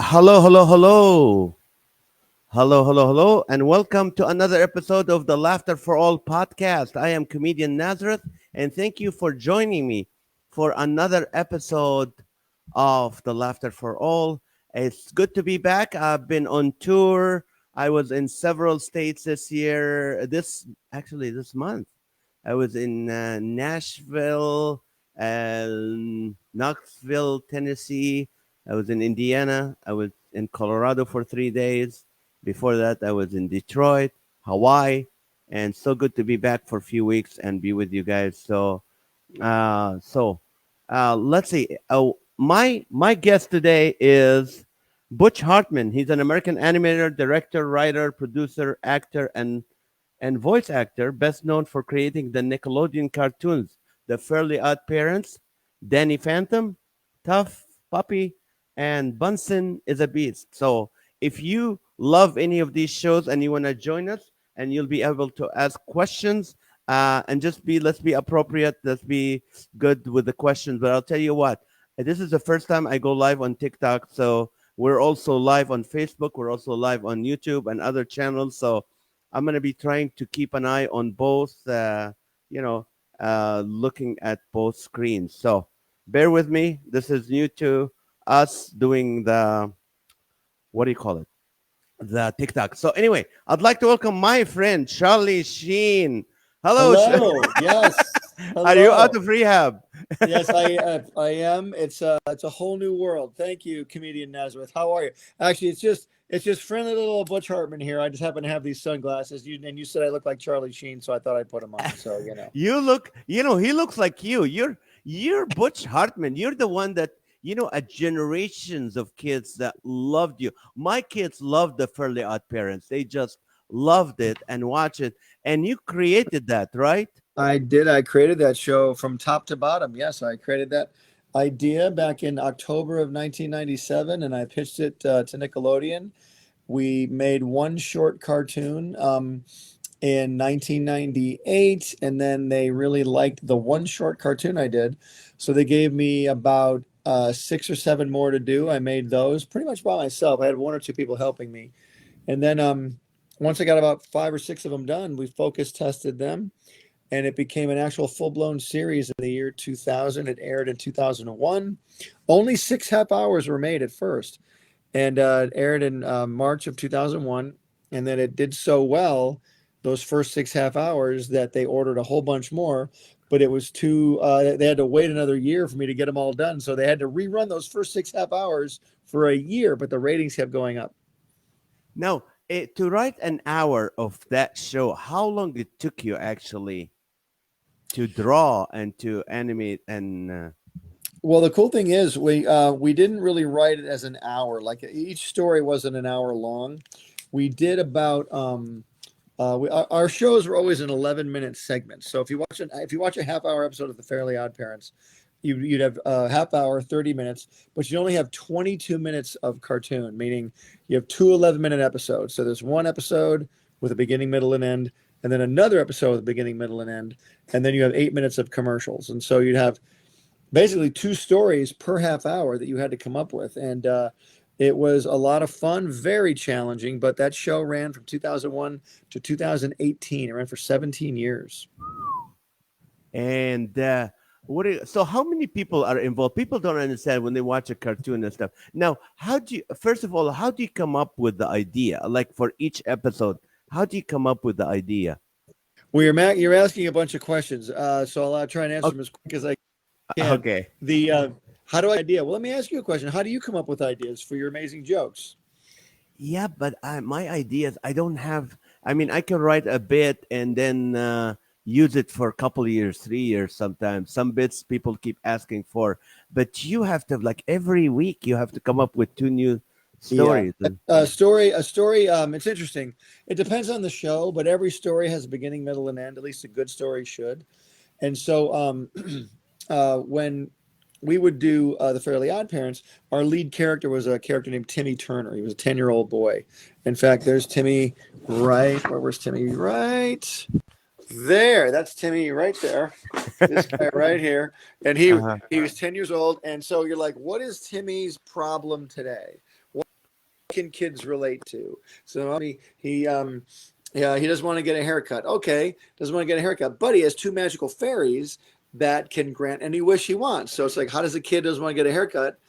Hello, hello, hello. Hello, hello, hello, and welcome to another episode of the Laughter for All podcast. I am Comedian Nazareth, and thank you for joining me for another episode of the Laughter for All. It's good to be back. I've been on tour. I was in several states this year, this month. I was in Nashville and Knoxville, Tennessee. I was in Indiana. I was in Colorado for 3 days. Before that, I was in Detroit, Hawaii, and so good to be back for a few weeks and be with you guys. Let's see. My guest today is Butch Hartman. He's an American animator, director, writer, producer, actor, and voice actor, best known for creating the Nickelodeon cartoons, The Fairly Odd Parents, Danny Phantom, Tough Puppy, and Bunsen is a Beast. So if you love any of these shows and you want to join us, and you'll be able to ask questions, and let's be appropriate, let's be good with the questions. But I'll tell you what, this is the first time I go live on TikTok. So we're also live on Facebook. We're also live on YouTube and other channels. So I'm going to be trying to keep an eye on both, you know, looking at both screens. So bear with me. This is new to us doing what do you call it? The TikTok. So anyway, I'd like to welcome my friend Charlie Sheen. Hello. Hello. Yes. Are you out Hello. of rehab? Yes, I am. It's a whole new world. Thank you, Comedian Nazareth. How are you? Actually, it's just friendly little Butch Hartman here. I just happen to have these sunglasses. You said I look like Charlie Sheen, so I thought I'd put them on. So You look, he looks like you. You're Butch Hartman. You're the one that a generations of kids that loved you. My kids loved the Fairly Odd Parents. They just loved it and watch it. And you created that, right? I did. I created that show from top to bottom. Yes, I created that idea back in October of 1997, and I pitched it to Nickelodeon. We made one short cartoon in 1998, and then they really liked the one short cartoon I did. So they gave me about six or seven more to do. I made those pretty much by myself. I had one or two people helping me. And then once I got about five or six of them done, we focus tested them, and it became an actual full-blown series in the year 2000. It aired in 2001. Only 6 half hours were made at first, and it aired in March of 2001. And then it did so well, those first 6 half hours, that they ordered a whole bunch more. But it was too, they had to wait another year for me to get them all done. So they had to rerun those first 6 half hours for a year, but the ratings kept going up. Now, to write an hour of that show, how long it took you actually to draw and to animate and Well, the cool thing is we didn't really write it as an hour. Like each story wasn't an hour long. We did about our shows were always an 11-minute segment. So if you watch a half-hour episode of The Fairly Odd Parents, you'd have a half hour, 30 minutes, but you only have 22 minutes of cartoon, meaning you have two 11-minute episodes. So there's one episode with a beginning, middle, and end, and then another episode with a beginning, middle, and end, and then you have 8 minutes of commercials. And so you'd have basically two stories per half hour that you had to come up with. And it was a lot of fun, very challenging, but that show ran from 2001 to 2018. It ran for 17 years. and so how many people are involved? People don't understand when they watch a cartoon and stuff. Now, first of all, how do you come up with the idea? Like for each episode, how do you come up with the idea? Well, you're asking a bunch of questions, so I'll try and answer them as quick as I can. Okay. The How do I idea? Well, let me ask you a question. How do you come up with ideas for your amazing jokes? Yeah, but my ideas, I don't have. I mean, I can write a bit and then use it for a couple of years, 3 years sometimes. Some bits people keep asking for, but you have to, like, every week you have to come up with two new Yeah. stories. A story. It's interesting. It depends on the show, but every story has a beginning, middle, and end. At least a good story should. And so, when we would do The Fairly Odd Parents, our lead character was a character named Timmy Turner. He was a 10-year-old boy. In fact, there's Timmy right. Where's Timmy? Right there. That's Timmy right there. This guy right here. And he Uh-huh. he was 10 years old. And so you're like, what is Timmy's problem today? can kids relate to? So yeah, he doesn't want to get a haircut. Okay, doesn't want to get a haircut, but he has two magical fairies that can grant any wish he wants. So it's like, how does a kid doesn't want to get a haircut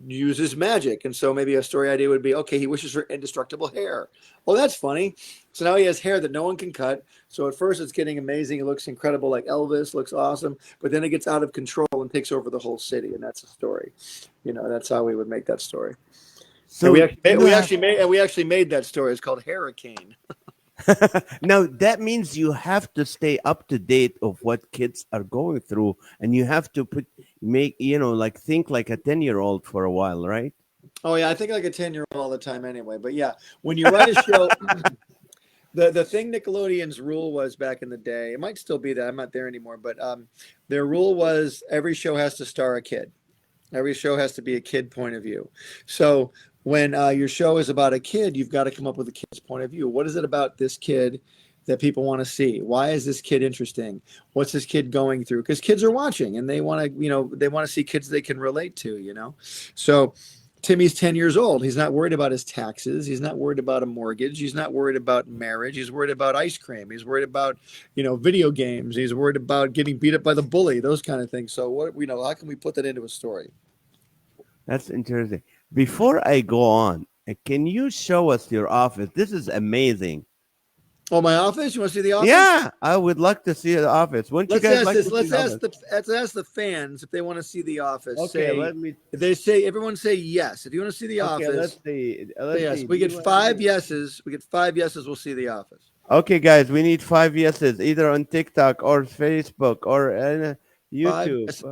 uses magic? And so maybe a story idea would be, okay, he wishes for indestructible hair. Well, that's funny. So now he has hair that no one can cut. So at first it's getting amazing. It looks incredible, like Elvis, looks awesome. But then it gets out of control and takes over the whole city. And that's the story. That's how we would make that story. And So we actually made that story. It's called Hurricane. now that means you have to stay up to date of what kids are going through, and you have to like think like a 10-year-old for a while, right? Oh yeah, I think like a 10-year-old all the time anyway. But yeah, when you write a show, the thing Nickelodeon's rule was back in the day, it might still be that, I'm not there anymore, but their rule was every show has to star a kid. Every show has to be a kid point of view. So when your show is about a kid, you've got to come up with a kid's point of view. What is it about this kid that people want to see? Why is this kid interesting? What's this kid going through? Because kids are watching and they want to see kids they can relate to. So Timmy's 10 years old. He's not worried about his taxes. He's not worried about a mortgage. He's not worried about marriage. He's worried about ice cream. He's worried about, video games. He's worried about getting beat up by the bully, those kind of things. So how can we put that into a story? That's interesting. Before I go on, can you show us your office? This is amazing. Oh, my office? You want to see the office? Yeah, I would like to see the office. Wouldn't you guys like to see Let's the ask office? let's ask the fans if they want to see the office. Okay, let me. Everyone say yes. If you want to see the Okay, let's office, see. say yes. We get 5 yeses. We get 5 yeses. We'll see the office. Okay, guys, we need 5 yeses either on TikTok or Facebook or YouTube. Yes.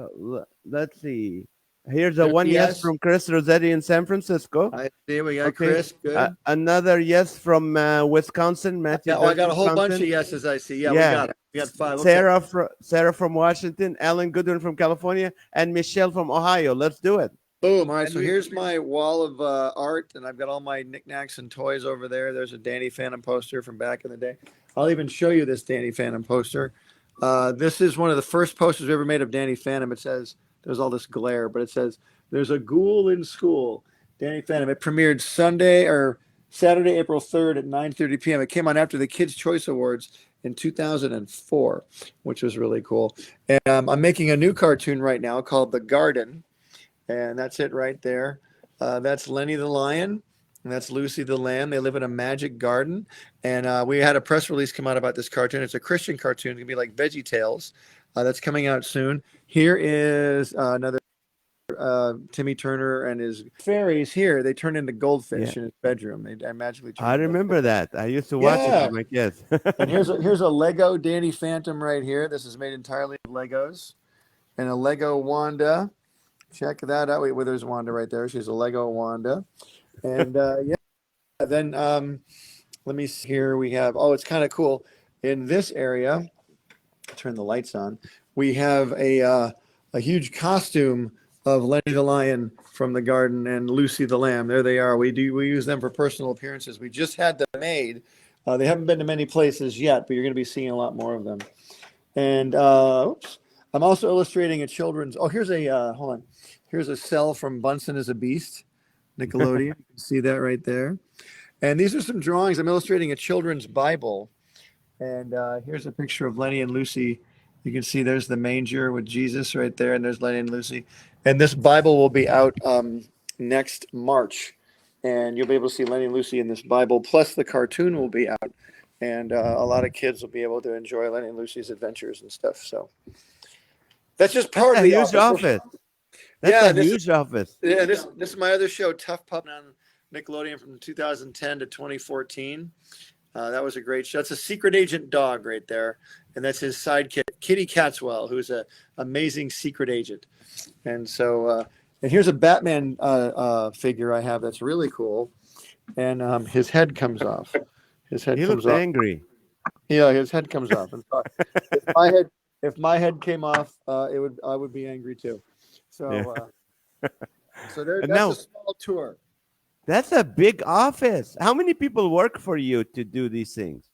Let's see. Here's a There's one yes yes. from Chris Rossetti in San Francisco. I see. We got Okay. Chris. Good. Another yes from Wisconsin, Matthew. Yeah, I got a whole bunch of Wisconsin. yeses. I see. Yeah, Yeah. we got it. We got 5. Okay. Sarah from Washington, Alan Goodwin from California, and Michelle from Ohio. Let's do it. Boom. All right. So here's my wall of art, and I've got all my knickknacks and toys over there. There's a Danny Phantom poster from back in the day. I'll even show you this Danny Phantom poster. This is one of the first posters we ever made of Danny Phantom. It says, there's all this glare, but it says, "There's a ghoul in school." Danny Phantom. It premiered Saturday, April 3rd at 9:30 p.m. It came on after the Kids' Choice Awards in 2004, which was really cool. And I'm making a new cartoon right now called The Garden. And that's it right there. That's Lenny the lion, and that's Lucy the lamb. They live in a magic garden. And we had a press release come out about this cartoon. It's a Christian cartoon. It's going to be like Veggie Tales. That's coming out soon. Here is another Timmy Turner and his fairies here. They turn into goldfish in his bedroom. I magically turn. I remember that. I used to watch it with my kids. And here's a Lego Danny Phantom right here. This is made entirely of Legos. And a Lego Wanda. Check that out. Wait, well, there's Wanda right there. She's a Lego Wanda. And then let me see here. We have, it's kind of cool. In this area, turn the lights on. We have a huge costume of Lenny the lion from the garden and Lucy the lamb. There they are. We use them for personal appearances. We just had them made. They haven't been to many places yet, but you're going to be seeing a lot more of them. And I'm also illustrating a children's. Oh, here's hold on. Here's a cell from Bunsen is a Beast, Nickelodeon. You can see that right there. And these are some drawings. I'm illustrating a children's Bible. And here's a picture of Lenny and Lucy. You can see there's the manger with Jesus right there, and there's Lenny and Lucy. And this Bible will be out next March. And you'll be able to see Lenny and Lucy in this Bible, plus the cartoon will be out. And a lot of kids will be able to enjoy Lenny and Lucy's adventures and stuff. So that's just part of the office. That's a huge office. Yeah, this is my other show, Tough Pup, on Nickelodeon from 2010 to 2014. That was a great show. It's a secret agent dog right there, and that's his sidekick, Kitty Catswell, who's an amazing secret agent. And so, and here's a Batman figure I have that's really cool, and his head comes off. His head he comes looks off. angry. Yeah, his head comes off. If my head came off, I would be angry too. So, that's a small tour. That's a big office. How many people work for you to do these things?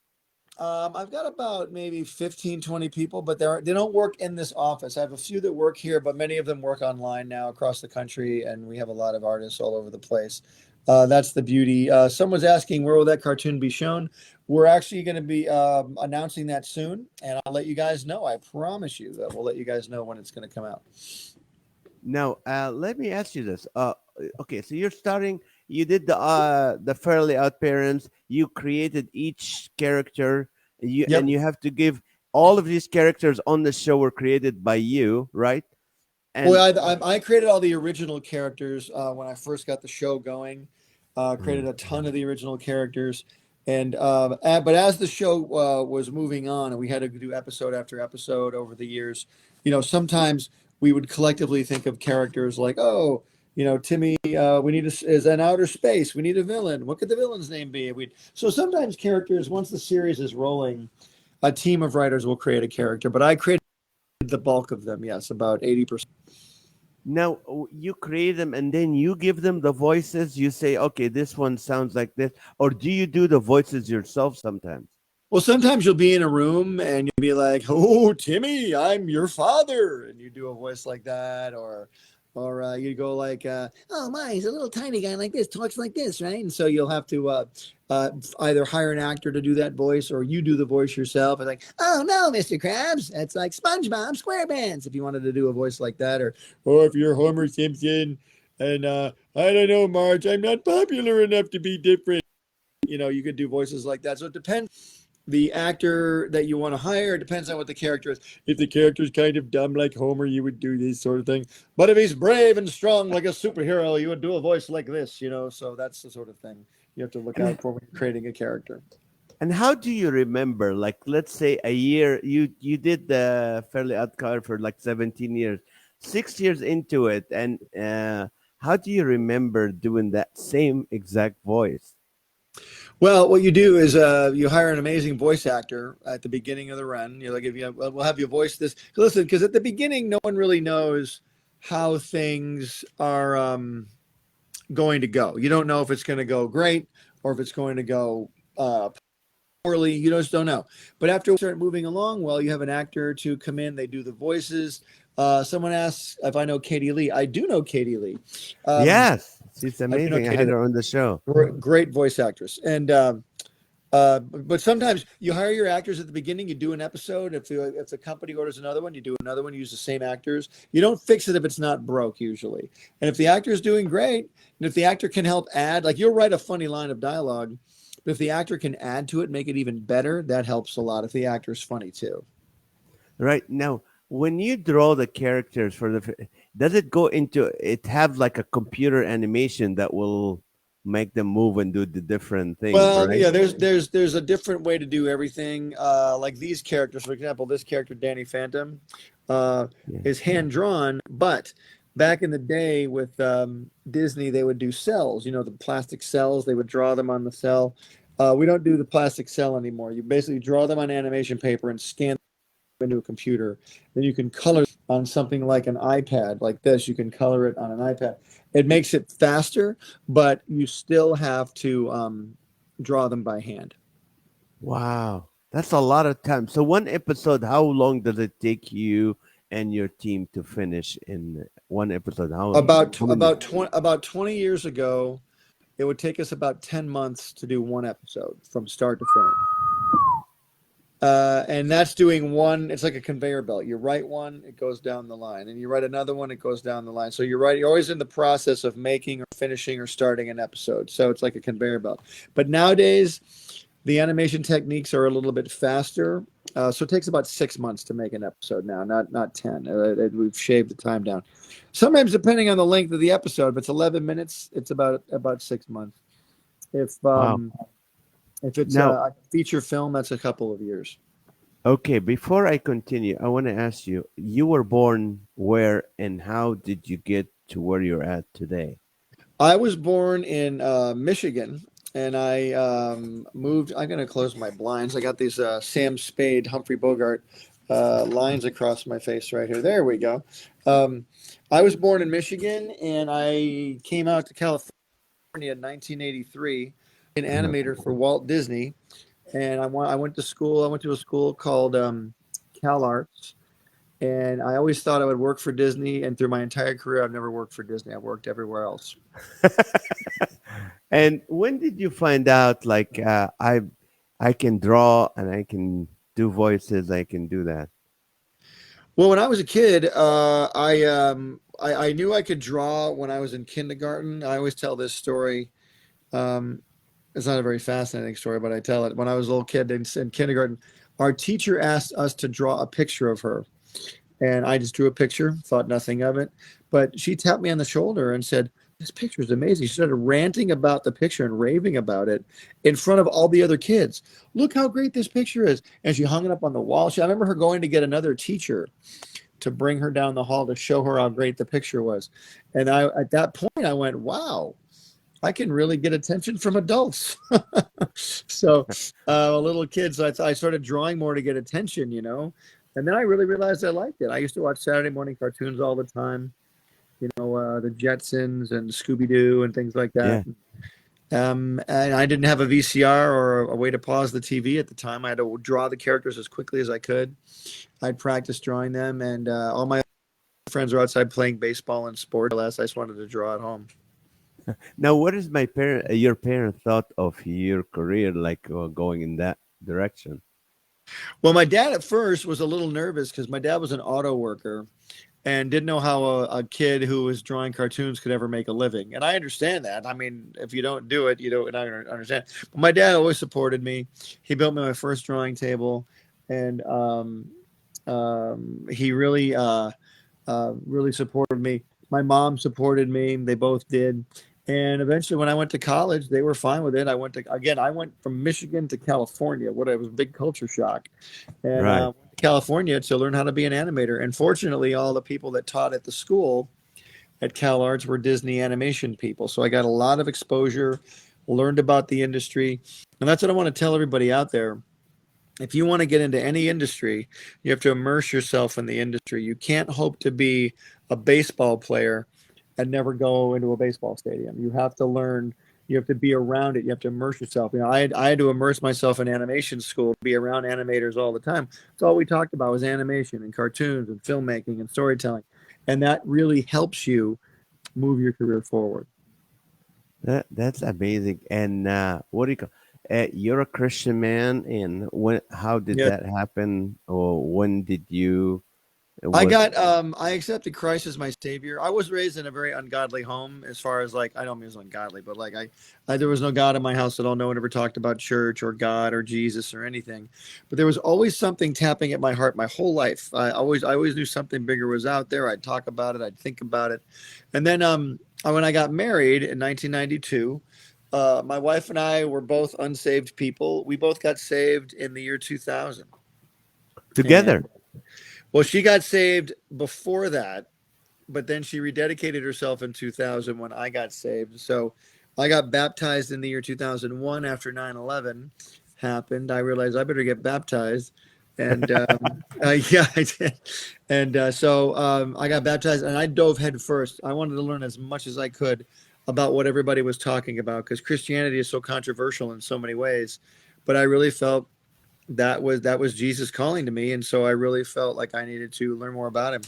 I've got about maybe 15, 20 people, but they don't work in this office. I have a few that work here, but many of them work online now across the country, and we have a lot of artists all over the place. That's the beauty. Someone's asking where will that cartoon be shown. We're actually going to be announcing that soon, and I'll let you guys know. I promise you that we'll let you guys know when it's going to come out. Now, let me ask you this. Okay, so you're starting. You did the Fairly Odd Parents. You created each character. Yep. You have to give all of these characters on the show were created by you, right? And Well, I created all the original characters when I first got the show going. Created a ton of the original characters, and but as the show was moving on, and we had to do episode after episode over the years, sometimes we would collectively think of characters like, oh, Timmy, we need is an outer space. We need a villain. What could the villain's name be? So sometimes characters, once the series is rolling, a team of writers will create a character, but I created the bulk of them. Yes, about 80%. now you create them, and then you give them the voices. You say, okay, this one sounds like this, or do you do the voices yourself sometimes? Well, sometimes you'll be in a room and you'll be like, "Oh, Timmy, I'm your father," and you do a voice like that, or you go like, "Oh my, he's a little tiny guy like this, talks like this, right?" And so you'll have to either hire an actor to do that voice, or you do the voice yourself. It's like, "Oh no, Mr. Krabs, that's like SpongeBob SquarePants." If you wanted to do a voice like that, or if you're Homer Simpson, and I don't know, Marge, I'm not popular enough to be different. You could do voices like that. So it depends the actor that you want to hire. It depends on what the character is. If the character is kind of dumb like Homer, you would do this sort of thing. But if he's brave and strong like a superhero, you would do a voice like this. So that's the sort of thing you have to look And out for when you're creating a character. and how do you remember? Like, let's say a year you did the Fairly Odd Car for like 17 years, 6 years into it, and how do you remember doing that same exact voice? Well, what you do is you hire an amazing voice actor at the beginning of the run. You're like, if you we'll have you voice this. Listen, because at the beginning, no one really knows how things are going to go. You don't know if it's going to go great or if it's going to go poorly. You just don't know. But after we start moving along, well, you have an actor to come in. They do the voices. Someone asks if I know Katie Lee. I do know Katie Lee. Um, Yes, she's I do know amazing. I Katie had Lee. her on the show. Great voice actress. And but sometimes you hire your actors at the beginning. You do an episode. If the company orders another one, you do another one. You use the same actors. You don't fix it if it's not broke usually. And if the actor is doing great, and if the actor can help add, like you'll write a funny line of dialogue, but if the actor can add to it, make it even better, that helps a lot. If the actor is funny too. Right now, when you draw the characters for does it go into it have like a computer animation that will make them move and do the different things, Well, right? yeah, there's a different way to do everything. Like these characters, for example, this character Danny Phantom uh, Yeah. is hand drawn, but back in the day with Disney, they would do cells. The plastic cells. They would draw them on the cell. We don't do the plastic cell anymore. You basically draw them on animation paper and scan into a computer. Then you can color on something like an iPad, like this. You can color it on an iPad. It makes it faster, but you still have to draw them by hand. Wow, that's a lot of time. So one episode, how long does it take you and your team to finish in one episode? How many? About 20 years ago, it would take us about 10 months to do one episode from start to finish. And that's doing one. It's like a conveyor belt. You write one, it goes down the line, and you write another one, it goes down the line. So you're always in the process of making or finishing or starting an episode. So it's like a conveyor belt. But nowadays, the animation techniques are a little bit faster. So it takes about 6 months to make an episode now, not 10. We've shaved the time down. Sometimes, depending on the length of the episode, if it's 11 minutes, it's about 6 months. If Wow. um, if it's Now, a feature film, that's a couple of years. okay, before I continue, I want to ask you, you were born where and how did you get to where you're at today? I was born in Michigan, and I moved. I'm going to close my blinds. I got these Sam Spade, Humphrey Bogart lines across my face right here. There we go. Um, I was born in Michigan, and I came out to California in 1983, an Uh-huh. animator for Walt Disney. And I went to school. I went to a school called Cal Arts, and I always thought I would work for Disney. And through my entire career, I've never worked for Disney. I've worked everywhere else. And when did you find out like I can draw and I can do voices, I can do that? Well, when I was a kid, I knew I could draw when I was in kindergarten. I always tell this story. Um, it's not a very fascinating story, but I tell it. When I was a little kid in kindergarten, our teacher asked us to draw a picture of her. And I just drew a picture, thought nothing of it. But she tapped me on the shoulder and said, "This picture is amazing." She started ranting about the picture and raving about it in front of all the other kids. Look how great this picture is. And she hung it up on the wall. I remember her going to get another teacher to bring her down the hall to show her how great the picture was. And at that point, I went, wow, I can really get attention from adults. So a little kid, so I started drawing more to get attention, and then I really realized I liked it. I used to watch Saturday morning cartoons all the time, the Jetsons and Scooby-Doo and things like that. Yeah. And I didn't have a VCR or a way to pause the TV at the time. I had to draw the characters as quickly as I could. I'd practice drawing them, and all my friends were outside playing baseball and sports. I just wanted to draw at home. Now, what is your parent thought of your career, like going in that direction? Well, my dad at first was a little nervous because my dad was an auto worker and didn't know how a kid who was drawing cartoons could ever make a living. And I understand that. I mean, if you don't do it, you don't understand. But my dad always supported me. He built me my first drawing table, and he really supported me. My mom supported me. They both did. And eventually, when I went to college, they were fine with it. I went from Michigan to California. It was a big culture shock, and Right. went to California to learn how to be an animator. And fortunately, all the people that taught at the school at Cal Arts were Disney animation people. So I got a lot of exposure, learned about the industry, and that's what I want to tell everybody out there. If you want to get into any industry, you have to immerse yourself in the industry. You can't hope to be a baseball player and never go into a baseball stadium. You have to learn, you have to be around it, you have to immerse yourself. I had to immerse myself in animation school, be around animators all the time. That's all we talked about was animation and cartoons and filmmaking and storytelling. And that really helps you move your career forward. That's amazing. And what do you call? You're a Christian man, and when? How did Yeah. that happen, or when did you? I Was got I accepted Christ as my savior. I was raised in a very ungodly home as far as like I don't mean it's ungodly, but like there was no God in my house at all. No one ever talked about church or God or Jesus or anything. But there was always something tapping at my heart my whole life. I always knew something bigger was out there. I'd talk about it, I'd think about it. And then when I got married in 1992, my wife and I were both unsaved people. We both got saved in the year 2000. together? And well, she got saved before that, but then she rededicated herself in 2000 when I got saved. So I got baptized in the year 2001 after 9/11 happened. I realized I better get baptized. And yeah, I did. And I got baptized and I dove head first. I wanted to learn as much as I could about what everybody was talking about because Christianity is so controversial in so many ways. But I really felt that was Jesus calling to me, and so I really felt like I needed to learn more about him.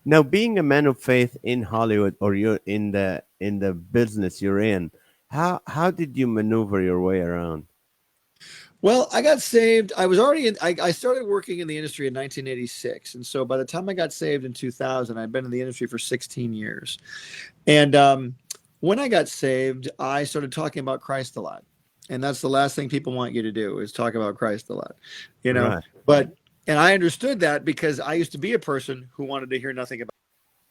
Now, being a man of faith in Hollywood, or you're in the business you're in, how did you maneuver your way around? Well, I got saved. I was already in. I started working in the industry in 1986, and so by the time I got saved in 2000, I'd been in the industry for 16 years. And when I got saved, I started talking about Christ a lot, and that's the last thing people want you to do is talk about Christ a lot, you know. Right. But and I understood that because I used to be a person who wanted to hear nothing about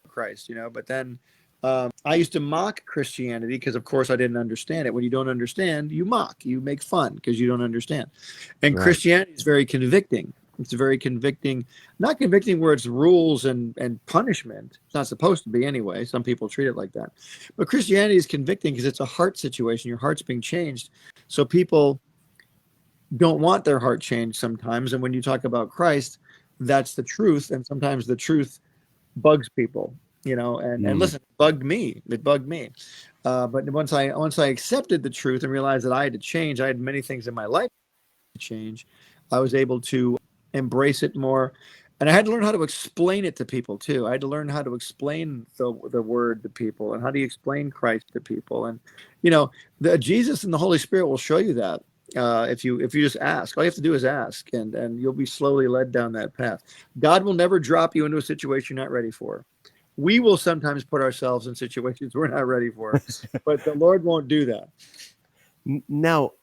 Christ, But then I used to mock Christianity because, of course, I didn't understand it. When you don't understand, you mock, you make fun because you don't understand. And Right. Christianity is very convicting. It's very convicting, not convicting where it's rules and punishment. It's not supposed to be anyway. Some people treat it like that. But Christianity is convicting because it's a heart situation. Your heart's being changed. So people don't want their heart changed sometimes. And when you talk about Christ, that's the truth. And sometimes the truth bugs people, and Mm. listen, it bugged me. But once I accepted the truth and realized that I had to change, I had many things in my life to change. I was able to embrace it more. And I had to learn how to explain it to people too. I had to learn how to explain the word to people, and how do you explain Christ to people. And you know, the Jesus and the Holy Spirit will show you that, if you just ask. All you have to do is ask, and you'll be slowly led down that path. God will never drop you into a situation you're not ready for. We will sometimes put ourselves in situations we're not ready for, but the Lord won't do that. Now,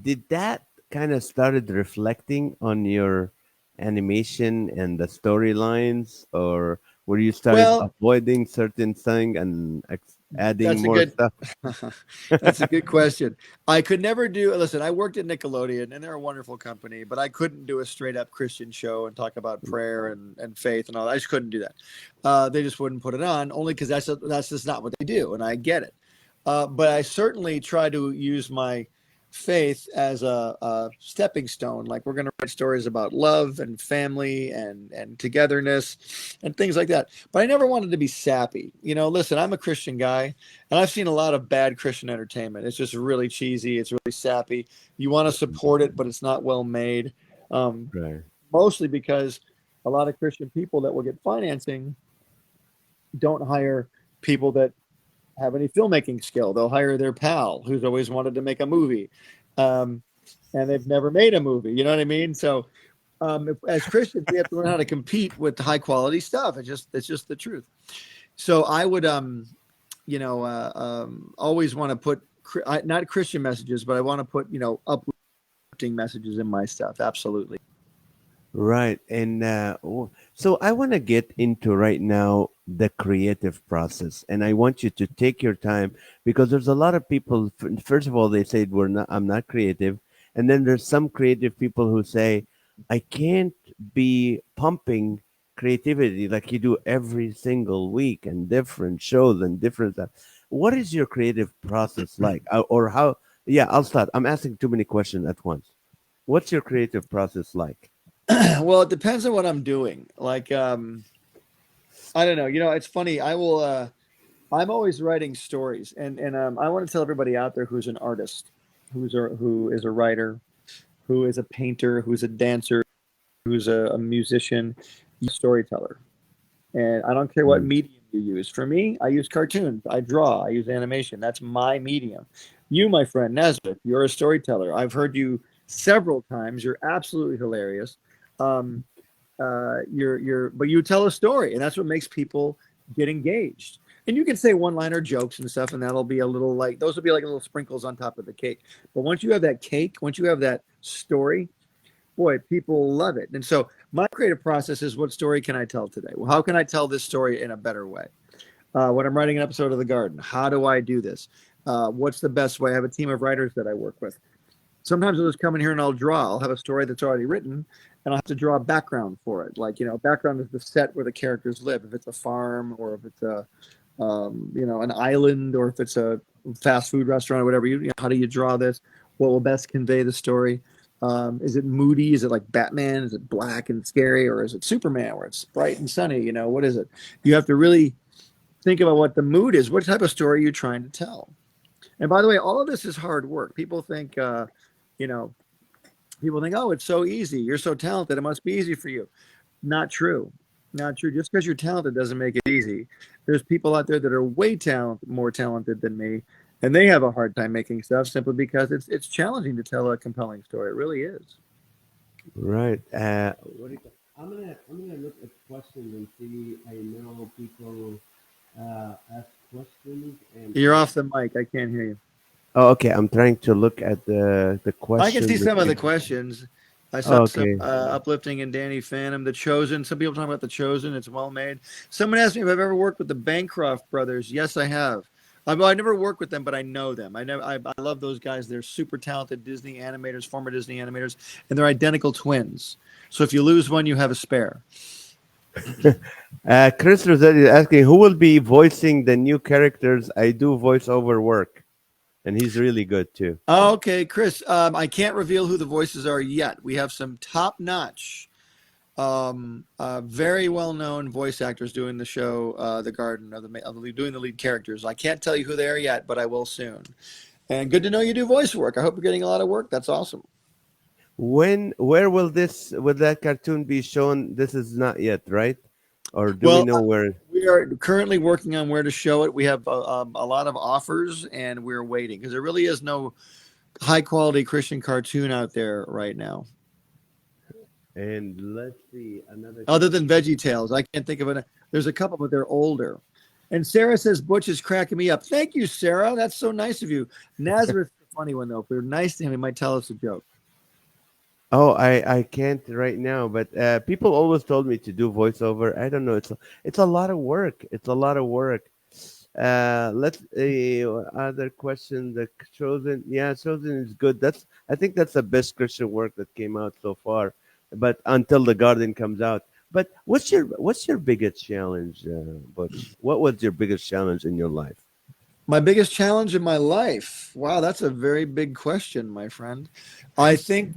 did that kind of started reflecting on your animation and the storylines, or were you started Well, avoiding certain thing and adding that's a more good stuff? that's a good question. I could never do listen, I worked at Nickelodeon and they're a wonderful company, but I couldn't do a straight up Christian show and talk about prayer and faith and all that. I just couldn't do that. They just wouldn't put it on, only because that's just not what they do, and I get it. But I certainly try to use my faith as a stepping stone. Like, we're going to write stories about love and family and togetherness and things like that. But I never wanted to be sappy. Listen, I'm a Christian guy, and I've seen a lot of bad Christian entertainment. It's just really cheesy. It's really sappy. You want to support it, but it's not well made. Um, Right. Mostly because a lot of Christian people that will get financing don't hire people that have any filmmaking skill. They'll hire their pal who's always wanted to make a movie, um, and they've never made a movie. You know what I mean? So, as Christians, we have to learn how to compete with high quality stuff. It's just the truth. So I would, always want to put not Christian messages, but I want to put uplifting messages in my stuff. Absolutely. Right. And so I want to get into right now the creative process. And I want you to take your time because there's a lot of people, first of all, they say, I'm not creative. And then there's some creative people who say, I can't be pumping creativity like you do every single week and different shows and different stuff. What is your creative process like? Or how? Yeah, I'll start. I'm asking too many questions at once. What's your creative process like? Well, it depends on what I'm doing. Like, I don't know. It's funny. I'm always writing stories, and I want to tell everybody out there who's an artist, who is a writer, who is a painter, who's a dancer, who's a musician, storyteller. And I don't care what Mm. medium you use. For me, I use cartoons, I draw, I use animation. That's my medium. You, my friend Nazareth, you're a storyteller. I've heard you several times. You're absolutely hilarious. Um, but you tell a story, and that's what makes people get engaged. And you can say one-liner jokes and stuff, and that'll be a little like those will be like little sprinkles on top of the cake. But once you have that cake, once you have that story, boy, people love it. And so my creative process is, what story can I tell today? Well, how can I tell this story in a better way? When I'm writing an episode of The Garden, how do I do this? What's the best way? I have a team of writers that I work with. Sometimes I'll just come in here and I'll draw. I'll have a story that's already written, and I'll have to draw a background for it. Like, background is the set where the characters live. If it's a farm, or if it's an island, or if it's a fast food restaurant, or whatever. How do you draw this? What will best convey the story? Is it moody? Is it like Batman? Is it black and scary? Or is it Superman where it's bright and sunny? What is it? You have to really think about what the mood is. What type of story are you trying to tell? And by the way, all of this is hard work. You know, people think, oh, it's so easy. You're so talented. It must be easy for you. Not true. Not true. Just because you're talented doesn't make it easy. There's people out there that are more talented than me, and they have a hard time making stuff simply because it's challenging to tell a compelling story. It really is. Right. What do you call? I'm gonna look at questions and see. I know people ask questions and You're off the mic. I can't hear you. oh, okay. I'm trying to look at the I can see question that some of the you. questions. I saw some Okay. uplifting in Danny Phantom, The Chosen. Some people talk about The Chosen. It's well made. Someone asked me if I've ever worked with the Bancroft brothers. Yes, I have. I never worked with them, but I know them. I love those guys. They're super talented Disney animators, former Disney animators, and they're identical twins. So if you lose one, you have a spare. Chris Rossetti is asking who will be voicing the new characters. I do voiceover work, and he's really good too. Okay, Chris. I can't reveal who the voices are yet. We have some top-notch, very well-known voice actors doing the show, The Garden, doing the lead characters. I can't tell you who they are yet, but I will soon. And good to know you do voice work. I hope you're getting a lot of work. That's awesome. Where will that cartoon be shown? This is not yet, right? Or do we Well, know where? we are currently working on where to show it. We have a lot of offers, and we're waiting because there really is no high quality Christian cartoon out there right now, And let's see another other than question. Veggie Tales. I can't think of it. There's a couple, but they're older. And Sarah says Butch is cracking me up. Thank you, Sarah. That's so nice of you. Nazareth's a funny one though. If we are nice to him, he might tell us a joke. Oh, I can't right now, but people always told me to do voiceover. I don't know. It's a lot of work. It's a lot of work. Let's other question. The chosen, yeah, chosen is good. I think that's the best Christian work that came out so far. But until the garden comes out. But what's your biggest challenge, Butch? What was your biggest challenge in your life? My biggest challenge in my life. Wow, that's a very big question, my friend. I think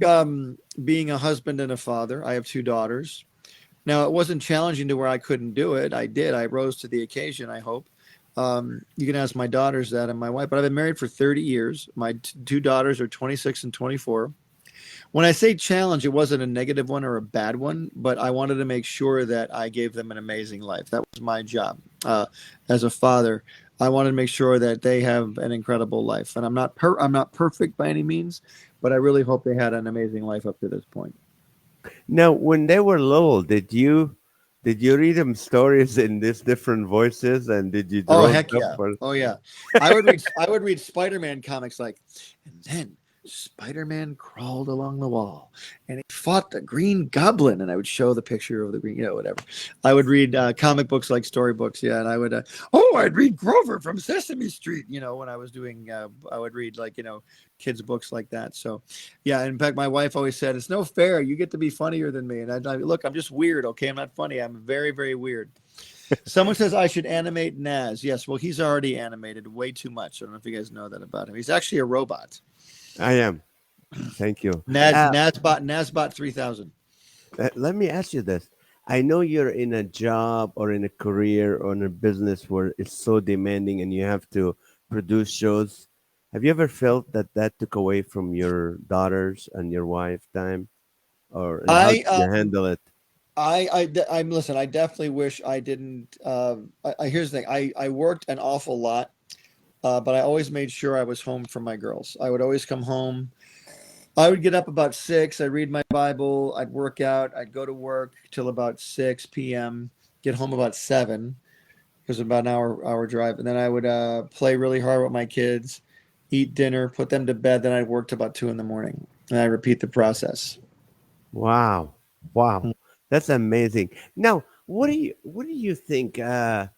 being a husband and a father. I have two daughters. Now, it wasn't challenging to where I couldn't do it. I did. I rose to the occasion, I hope. You can ask my daughters that and my wife, but I've been married for 30 years. My two daughters are 26 and 24. When I say challenge, it wasn't a negative one or a bad one, but I wanted to make sure that I gave them an amazing life. That was my job as a father. I wanted to make sure that they have an incredible life, and I'm not perfect by any means, but I really hope they had an amazing life up to this point. Now, when they were little, did you read them stories in these different voices, and did you Oh draw heck stuff yeah! for? Oh yeah, I would read Spider-Man comics like, and then Spider-Man crawled along the wall and he fought the Green Goblin, and I would show the picture of the green, whatever. I would read comic books like storybooks, yeah, and I would I'd read Grover from Sesame Street, when I was doing I would read like kids books like that. So yeah, in fact, my wife always said it's no fair. You get to be funnier than me, and look, I'm just weird. Okay, I'm not funny. I'm very very weird. Someone says I should animate Naz. Yes, well, he's already animated way too much. I don't know if you guys know that about him. He's actually a robot. I am. Thank you. Nazbot 3000. Let me ask you this. I know you're in a job or in a career or in a business where it's so demanding and you have to produce shows. Have you ever felt that that took away from your daughters and your wife time, or and how I did you handle it? I'm listen. I definitely wish I didn't. Here's the thing. I worked an awful lot, but I always made sure I was home for my girls. I would always come home. I would get up about 6. I'd read my Bible. I'd work out. I'd go to work till about 6 p.m. Get home about 7 because about an hour drive, and then I would play really hard with my kids, eat dinner, put them to bed. Then I'd work till about 2 in the morning, and I repeat the process. Wow, wow, that's amazing. Now, what do you think? Uh,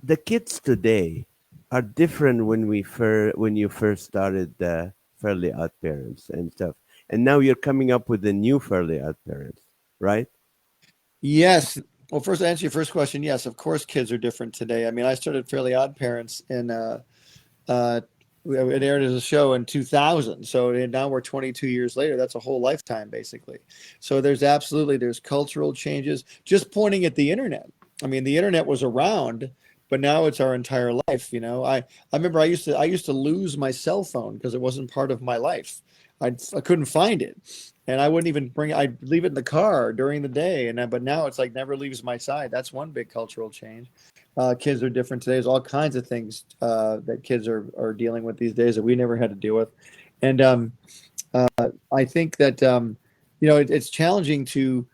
the kids today are different when you first started the Fairly Odd Parents and stuff, and now you're coming up with the new Fairly Odd Parents, right? Yes. Well, first, to answer your first question, yes, of course, kids are different today. I mean, I started Fairly Odd Parents in uh, it aired as a show in 2000. So now we're 22 years later. That's a whole lifetime, basically. So there's cultural changes. Just pointing at the internet. I mean, the internet was around, but now it's our entire life. I remember I used to lose my cell phone because it wasn't part of my life. I couldn't find it, and I wouldn't even bring. I'd leave it in the car during the day, but now it's like never leaves my side. That's one big cultural change. Kids are different today. There's all kinds of things that kids are dealing with these days that we never had to deal with, and I think that it's challenging to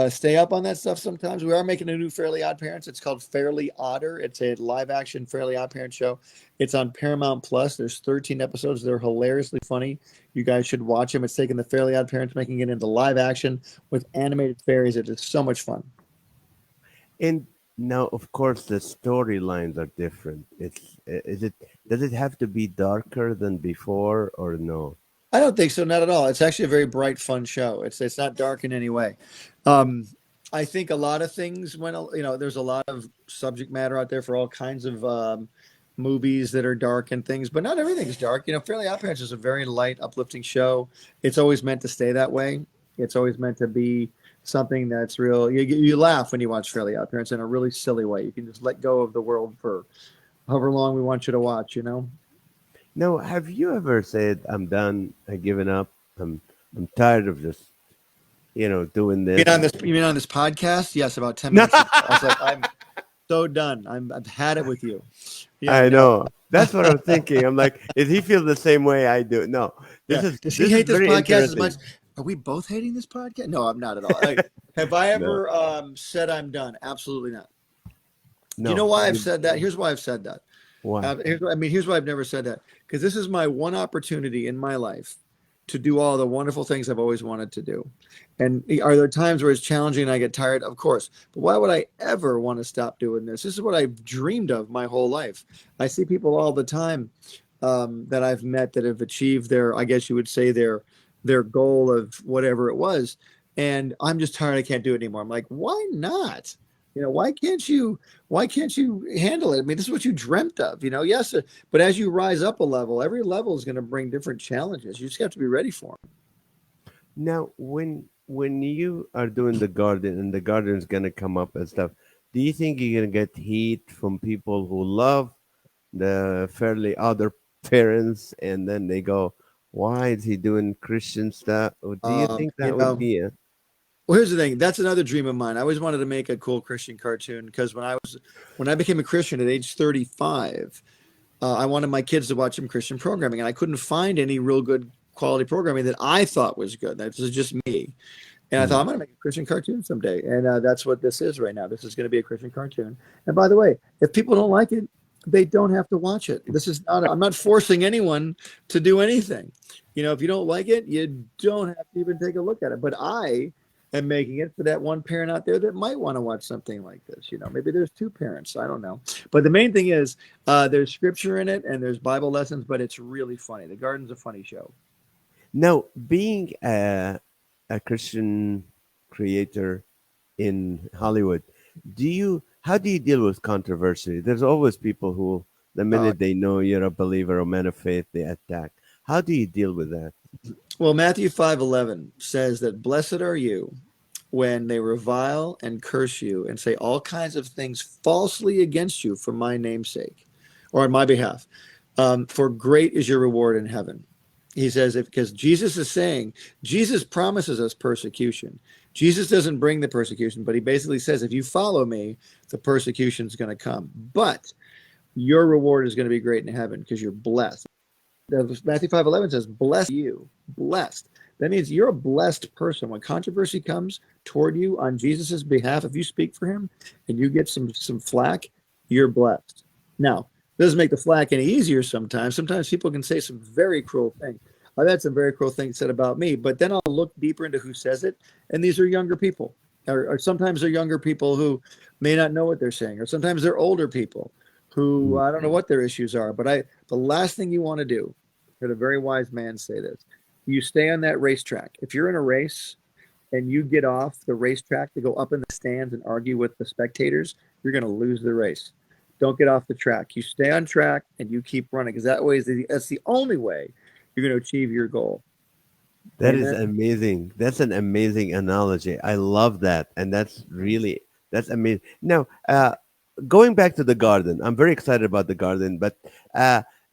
stay up on that stuff. Sometimes we are making a new Fairly Odd Parents. It's called Fairly Odder. It's a live action Fairly Odd Parents show. It's on Paramount Plus. There's 13 episodes. They're hilariously funny. You guys should watch them. It's taking the Fairly Odd Parents, making it into live action with animated fairies. It is so much fun. And now, of course, the storylines are different. Is it does it have to be darker than before or no? I don't think so, not at all. It's actually a very bright, fun show. It's not dark in any way. Um, I think a lot of things there's a lot of subject matter out there for all kinds of movies that are dark and things, but not everything's dark. Fairly Odd Parents is a very light, uplifting show. It's always meant to stay that way. It's always meant to be something that's real. You laugh when you watch Fairly Odd Parents in a really silly way. You can just let go of the world for however long we want you to watch. No, have you ever said, "I'm done, I've given up"? I'm tired of just doing You this. mean on this? You mean on this podcast? Yes, about 10 No, minutes ago. I was like, I'm so done. I've had it with you. Yeah, I no. know. That's what I'm thinking. I'm like, is he feel the same way I do? No, Yeah. this is Does he this is hate this very podcast as much? interesting. Are we both hating this podcast? No, I'm not at all. Like, have I No, ever said I'm done? Absolutely not. Do you know no. why I've said that? Here's why I've said that. Why? Here's why I've never said that. Because this is my one opportunity in my life to do all the wonderful things I've always wanted to do. And are there times where it's challenging and I get tired? Of course. But why would I ever want to stop doing this? This is what I've dreamed of my whole life. I see people all the time that I've met that have achieved their, I guess you would say their goal of whatever it was. And I'm just tired. I can't do it anymore. I'm like, why not? Why can't you handle it? I mean, this is what you dreamt of, yes, but as you rise up a level, every level is going to bring different challenges. You just have to be ready for them. Now, when you are doing the garden and the garden is gonna come up and stuff, do you think you're gonna get heat from people who love the fairly other parents, and then they go, "Why is he doing Christian stuff?" Or do you Um, think you that would know, be a well, here's the thing. That's another dream of mine. I always wanted to make a cool Christian cartoon because when I became a Christian at age 35, I wanted my kids to watch some Christian programming, and I couldn't find any real good quality programming that I thought was good. That was just me. And I thought, Mm. I'm going to make a Christian cartoon someday. And that's what this is right now. This is going to be a Christian cartoon. And by the way, if people don't like it, they don't have to watch it. I'm not forcing anyone to do anything. If you don't like it, you don't have to even take a look at it. But I am making it for that one parent out there that might want to watch something like this. Maybe there's two parents. I don't know. But the main thing is there's scripture in it and there's Bible lessons, but it's really funny. The Garden's a funny show. Now, being a Christian creator in Hollywood, how do you deal with controversy? There's always people who, the Uh, minute they know you're a believer or man of faith, they attack. How do you deal with that? Well, Matthew 5:11 says that blessed are you when they revile and curse you and say all kinds of things falsely against you for my name's sake or on my behalf. For great is your reward in heaven. He says, because Jesus is saying, Jesus promises us persecution. Jesus doesn't bring the persecution, but he basically says, if you follow me, the persecution is going to come. But your reward is going to be great in heaven because you're blessed. Matthew 5:11 says, bless you, blessed. That means you're a blessed person. When controversy comes toward you on Jesus's behalf, if you speak for him and you get some flack, you're blessed. Now, it doesn't make the flack any easier sometimes. Sometimes people can say some very cruel things. I've had some very cruel things said about me, but then I'll look deeper into who says it, and these are younger people. Or sometimes they're younger people who may not know what they're saying, or sometimes they're older people who Mm. I don't know what their issues are. But the last thing you want to do, heard a very wise man say this, you stay on that racetrack. If you're in a race and you get off the racetrack to go up in the stands and argue with the spectators, you're going to lose the race. Don't get off the track. You stay on track and you keep running because that's the only way you're going to achieve your goal. That is Amen. amazing. That's an amazing analogy. I love that, and that's amazing. Now, going back to the garden, I'm very excited about the garden. But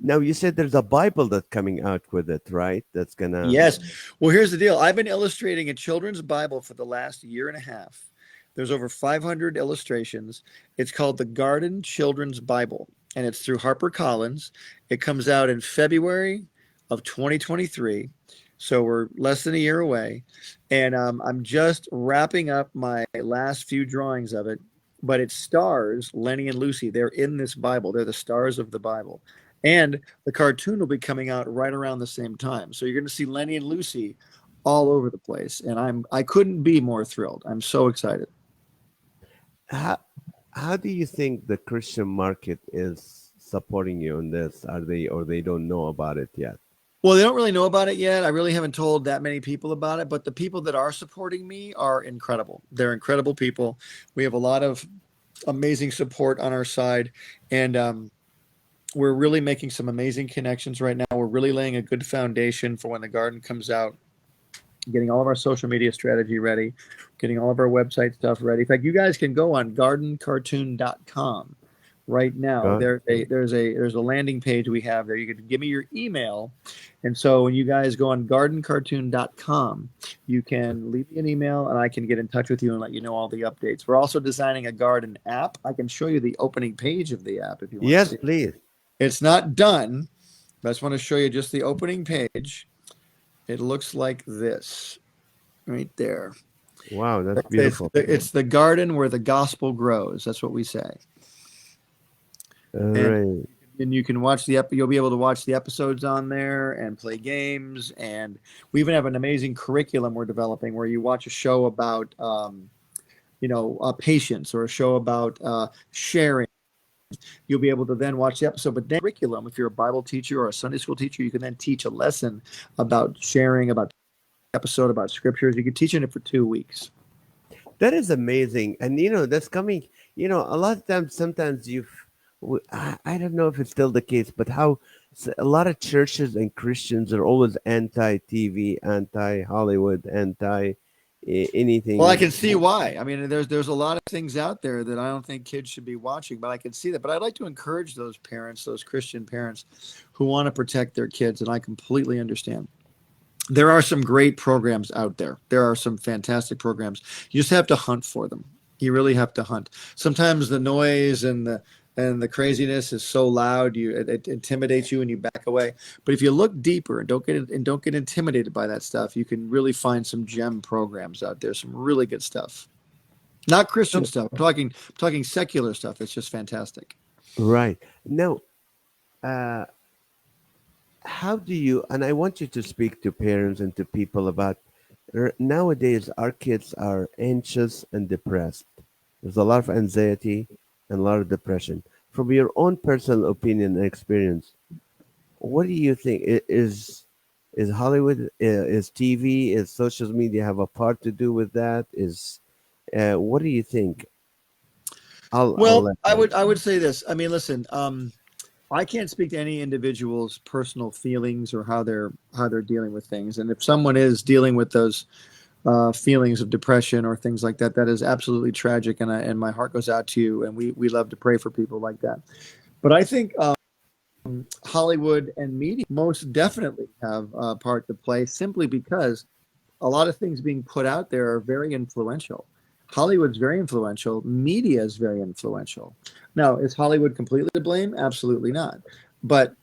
now you said there's a Bible that's coming out with it, right? That's gonna. Yes. Well, here's the deal. I've been illustrating a children's Bible for the last year and a half. There's over 500 illustrations. It's called the Garden Children's Bible, and it's through HarperCollins. It comes out in February of 2023. So we're less than a year away. And I'm just wrapping up my last few drawings of it. But it stars Lenny and Lucy. They're in this Bible, they're the stars of the Bible. And the cartoon will be coming out right around the same time. So you're going to see Lenny and Lucy all over the place. And I couldn't be more thrilled. I'm so excited. How how do you think the Christian market is supporting you in this? Are they or they don't know about it yet? Well, they don't really know about it yet. I really haven't told that many people about it, but the people that are supporting me are incredible. They're incredible people. We have a lot of amazing support on our side, and we're really making some amazing connections right now. We're really laying a good foundation for when the garden comes out, getting all of our social media strategy ready, getting all of our website stuff ready. In fact, you guys can go on gardencartoon.com right now. God, There's a landing page we have there. You can give me your email And so when you guys go on gardencartoon.com, you can leave me an email and I can get in touch with you and let you know all the updates. We're also designing a garden app. I can show you the opening page of the app if you want to Yes, see it. please. It's not done, but I just want to show you just the opening page. It looks like this right there. Wow, that's It's beautiful. it's the garden where the gospel grows. That's what we say. All And right. you can watch you'll be able to watch the episodes on there and play games, and we even have an amazing curriculum we're developing where you watch a show about patience, or a show about sharing. You'll be able to then watch the episode, but then curriculum, if you're a Bible teacher or a Sunday school teacher, you can then teach a lesson about sharing, about episode, about scriptures. You can teach it for 2 weeks. That is amazing. And that's coming, a lot of times, sometimes I don't know if it's still the case, but how a lot of churches and Christians are always anti TV, anti Hollywood, anti Well, I anything. can see why. I mean, there's a lot of things out there that I don't think kids should be watching, but I can see that. But I'd like to encourage those parents, those Christian parents, who want to protect their kids, and I completely understand. There are some great programs out there. There are some fantastic programs. You just have to hunt for them. You really have to hunt. Sometimes the noise and the craziness is so loud, it intimidates you and you back away. But if you look deeper and don't get intimidated by that stuff, you can really find some gem programs out there. Some really good stuff. Not Christian So, stuff. I'm talking secular stuff. It's just fantastic. right. Now, uh, how do you, and I want you to speak to parents and to people about nowadays, our kids are anxious and depressed. There's a lot of anxiety and a lot of depression. From your own personal opinion and experience, what do you think? Is Hollywood, is TV, is social media have a part to do with that? What do you think? I'll Well, let I you. would I would say this. I mean, listen, I can't speak to any individual's personal feelings or how they're dealing with things. And if someone is dealing with those feelings of depression or things like that, that is absolutely tragic. And my heart goes out to you. And we love to pray for people like that. But I think Hollywood and media most definitely have a part to play, simply because a lot of things being put out there are very influential. Hollywood's very influential. Media is very influential. Now, is Hollywood completely to blame? Absolutely not. But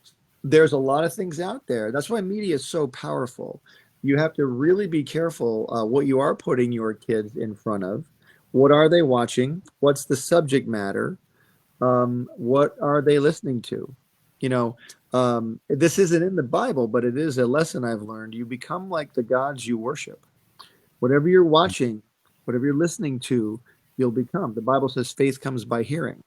there's a lot of things out there. That's why media is so powerful. You have to really be careful what you are putting your kids in front of. What are they watching? What's the subject matter? What are they listening to? You know, this isn't in the Bible, but it is a lesson I've learned. You become like the gods you worship. Whatever you're watching, whatever you're listening to, you'll become. The Bible says faith comes by hearing.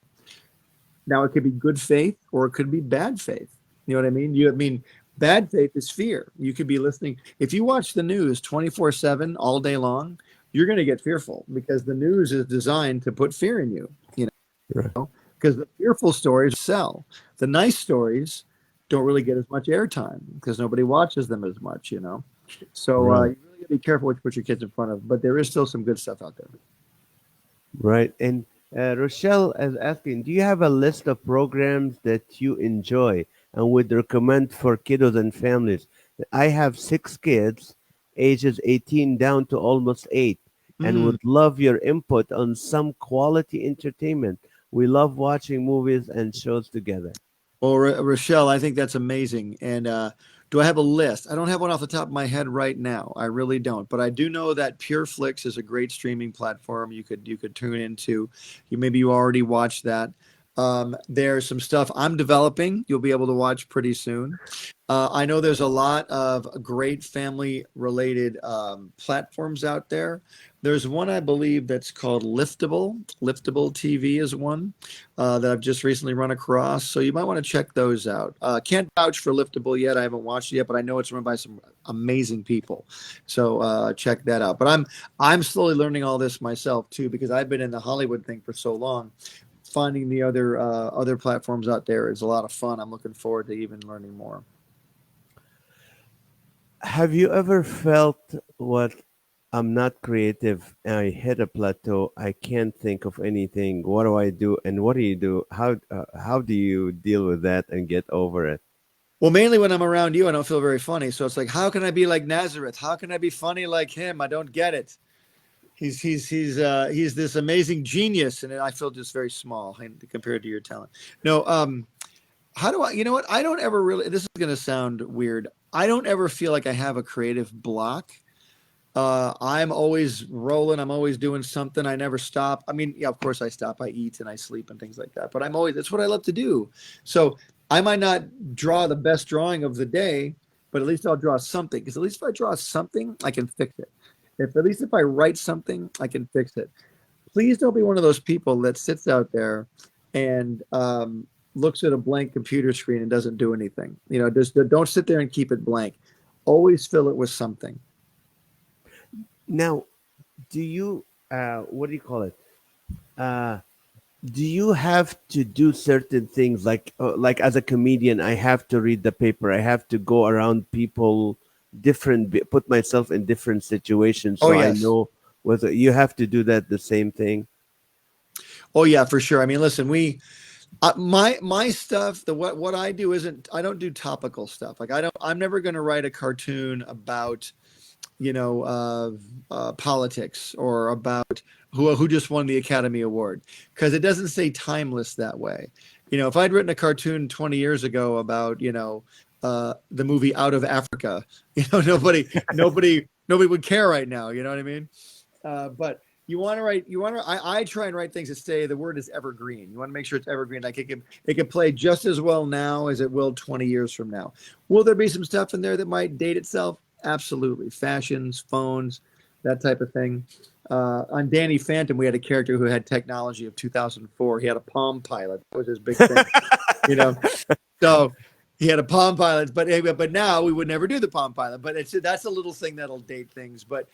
Now, it could be good faith or it could be bad faith. You know what I mean? I mean, bad faith is fear. You could be listening. If you watch the news 24/7 all day long, you're going to get fearful, because the news is designed to put fear in you, Right. because the fearful stories sell. The nice stories don't really get as much airtime because nobody watches them as much. So Right. you really got to be careful what you put your kids in front of. But there is still some good stuff out there. Right. And Rochelle is asking, do you have a list of programs that you enjoy and would recommend for kiddos and families? I have 6 kids, ages 18 down to almost 8, and Mm. would love your input on some quality entertainment. We love watching movies and shows together. Well, Rochelle, I think that's amazing. And do I have a list? I don't have one off the top of my head right now. I really don't. But I do know that PureFlix is a great streaming platform you could tune into. You already watched that. There's some stuff I'm developing. You'll be able to watch pretty soon. I know there's a lot of great family related platforms out there. There's one, I believe, that's called Liftable. Liftable TV is one that I've just recently run across. So you might want to check those out. Can't vouch for Liftable yet. I haven't watched it yet, but I know it's run by some amazing people. So check that out. But I'm slowly learning all this myself too, because I've been in the Hollywood thing for so long. Finding the other platforms out there is a lot of fun. I'm looking forward to even learning more. Have you ever felt what I'm not creative? I hit a plateau. I can't think of anything. What do I do? And what do you do? How do you deal with that and get over it? Well, mainly when I'm around you, I don't feel very funny. So it's like, how can I be like Nazareth? How can I be funny like him? I don't get it. He's this amazing genius, and I feel just very small compared to your talent. No, how do I? You know what? I don't ever really. This is going to sound weird. I don't ever feel like I have a creative block. I'm always rolling. I'm always doing something. I never stop. I mean, yeah, of course I stop. I eat and I sleep and things like that. But I'm always, that's what I love to do. So I might not draw the best drawing of the day, but at least I'll draw something. Because at least if I draw something, I can fix it. If at least if I write something, I can fix it. Please don't be one of those people that sits out there and looks at a blank computer screen and doesn't do anything. You know, just don't sit there and keep it blank. Always fill it with something. Now, do you what do you call it? Uh, do you have to do certain things like as a comedian? I have to read the paper. I have to go around people, put myself in different situations Oh so I yes. know whether you have to do that the same thing. Oh yeah, for sure. I mean, listen, we my stuff, the what I do isn't, I don't do topical stuff. Like I'm never going to write a cartoon about, you know, politics or about who just won the Academy Award, because it doesn't say timeless that way. You know, if I'd written a cartoon 20 years ago about, you know, the movie Out of Africa, you know, nobody would care right now. You know what I mean? But you want to write, I try and write things that say the word is evergreen. You want to make sure it's evergreen. Like it can play just as well now as it will 20 years from now. Will there be some stuff in there that might date itself? Absolutely. Fashions, phones, that type of thing. On Danny Phantom, we had a character who had technology of 2004. He had a Palm Pilot. That was his big thing, you know. So he had a Palm Pilot, but now we would never do the Palm Pilot. But that's a little thing that'll date things. But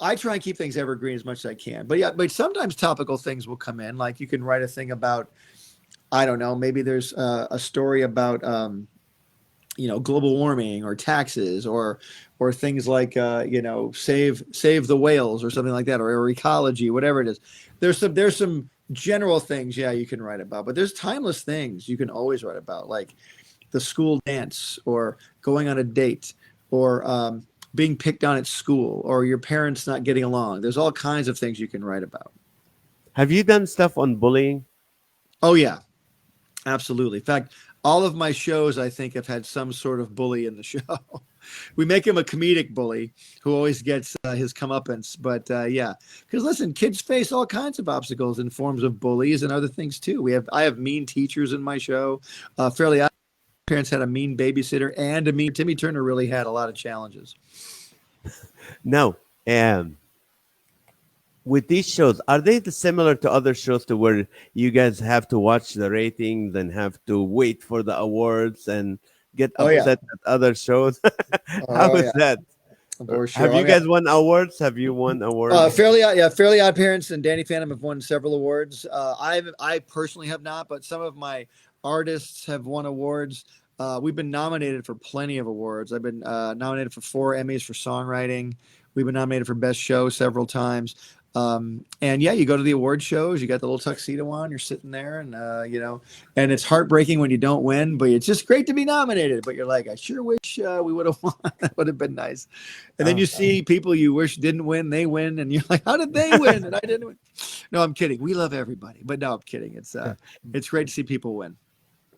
I try and keep things evergreen as much as I can. But yeah, but sometimes topical things will come in. Like you can write a thing about, I don't know, maybe there's a story about you know, global warming or taxes or things like you know, save the whales or something like that, or ecology, whatever it is. There's some general things, yeah, you can write about, but there's timeless things you can always write about, like the school dance or going on a date or being picked on at school or your parents not getting along. There's all kinds of things you can write about. Have you done stuff on bullying? Oh yeah, absolutely. In fact, all of my shows, I think, have had some sort of bully in the show. We make him a comedic bully who always gets his comeuppance. But yeah, because listen, kids face all kinds of obstacles in forms of bullies and other things too. I have mean teachers in my show. Fairly Odd Parents had a mean babysitter and a mean Timmy Turner really had a lot of challenges. No. With these shows, are they similar to other shows to where you guys have to watch the ratings and have to wait for the awards and get Oh yeah, upset at other shows? How oh is yeah, that? for Have sure. I you mean, guys won awards? Have you won awards? Fairly Odd Parents and Danny Phantom have won several awards. I personally have not, but some of my artists have won awards. We've been nominated for plenty of awards. I've been nominated for 4 Emmys for songwriting. We've been nominated for Best Show several times. And yeah, you go to the award shows, you got the little tuxedo on, you're sitting there, and you know, and it's heartbreaking when you don't win, but it's just great to be nominated. But you're like, I sure wish we would have won. That would have been nice. And then Uh, you see people you wish didn't win, they win, and you're like, how did they win and I didn't win? No, I'm kidding. We love everybody, but no, I'm kidding. It's great to see people win.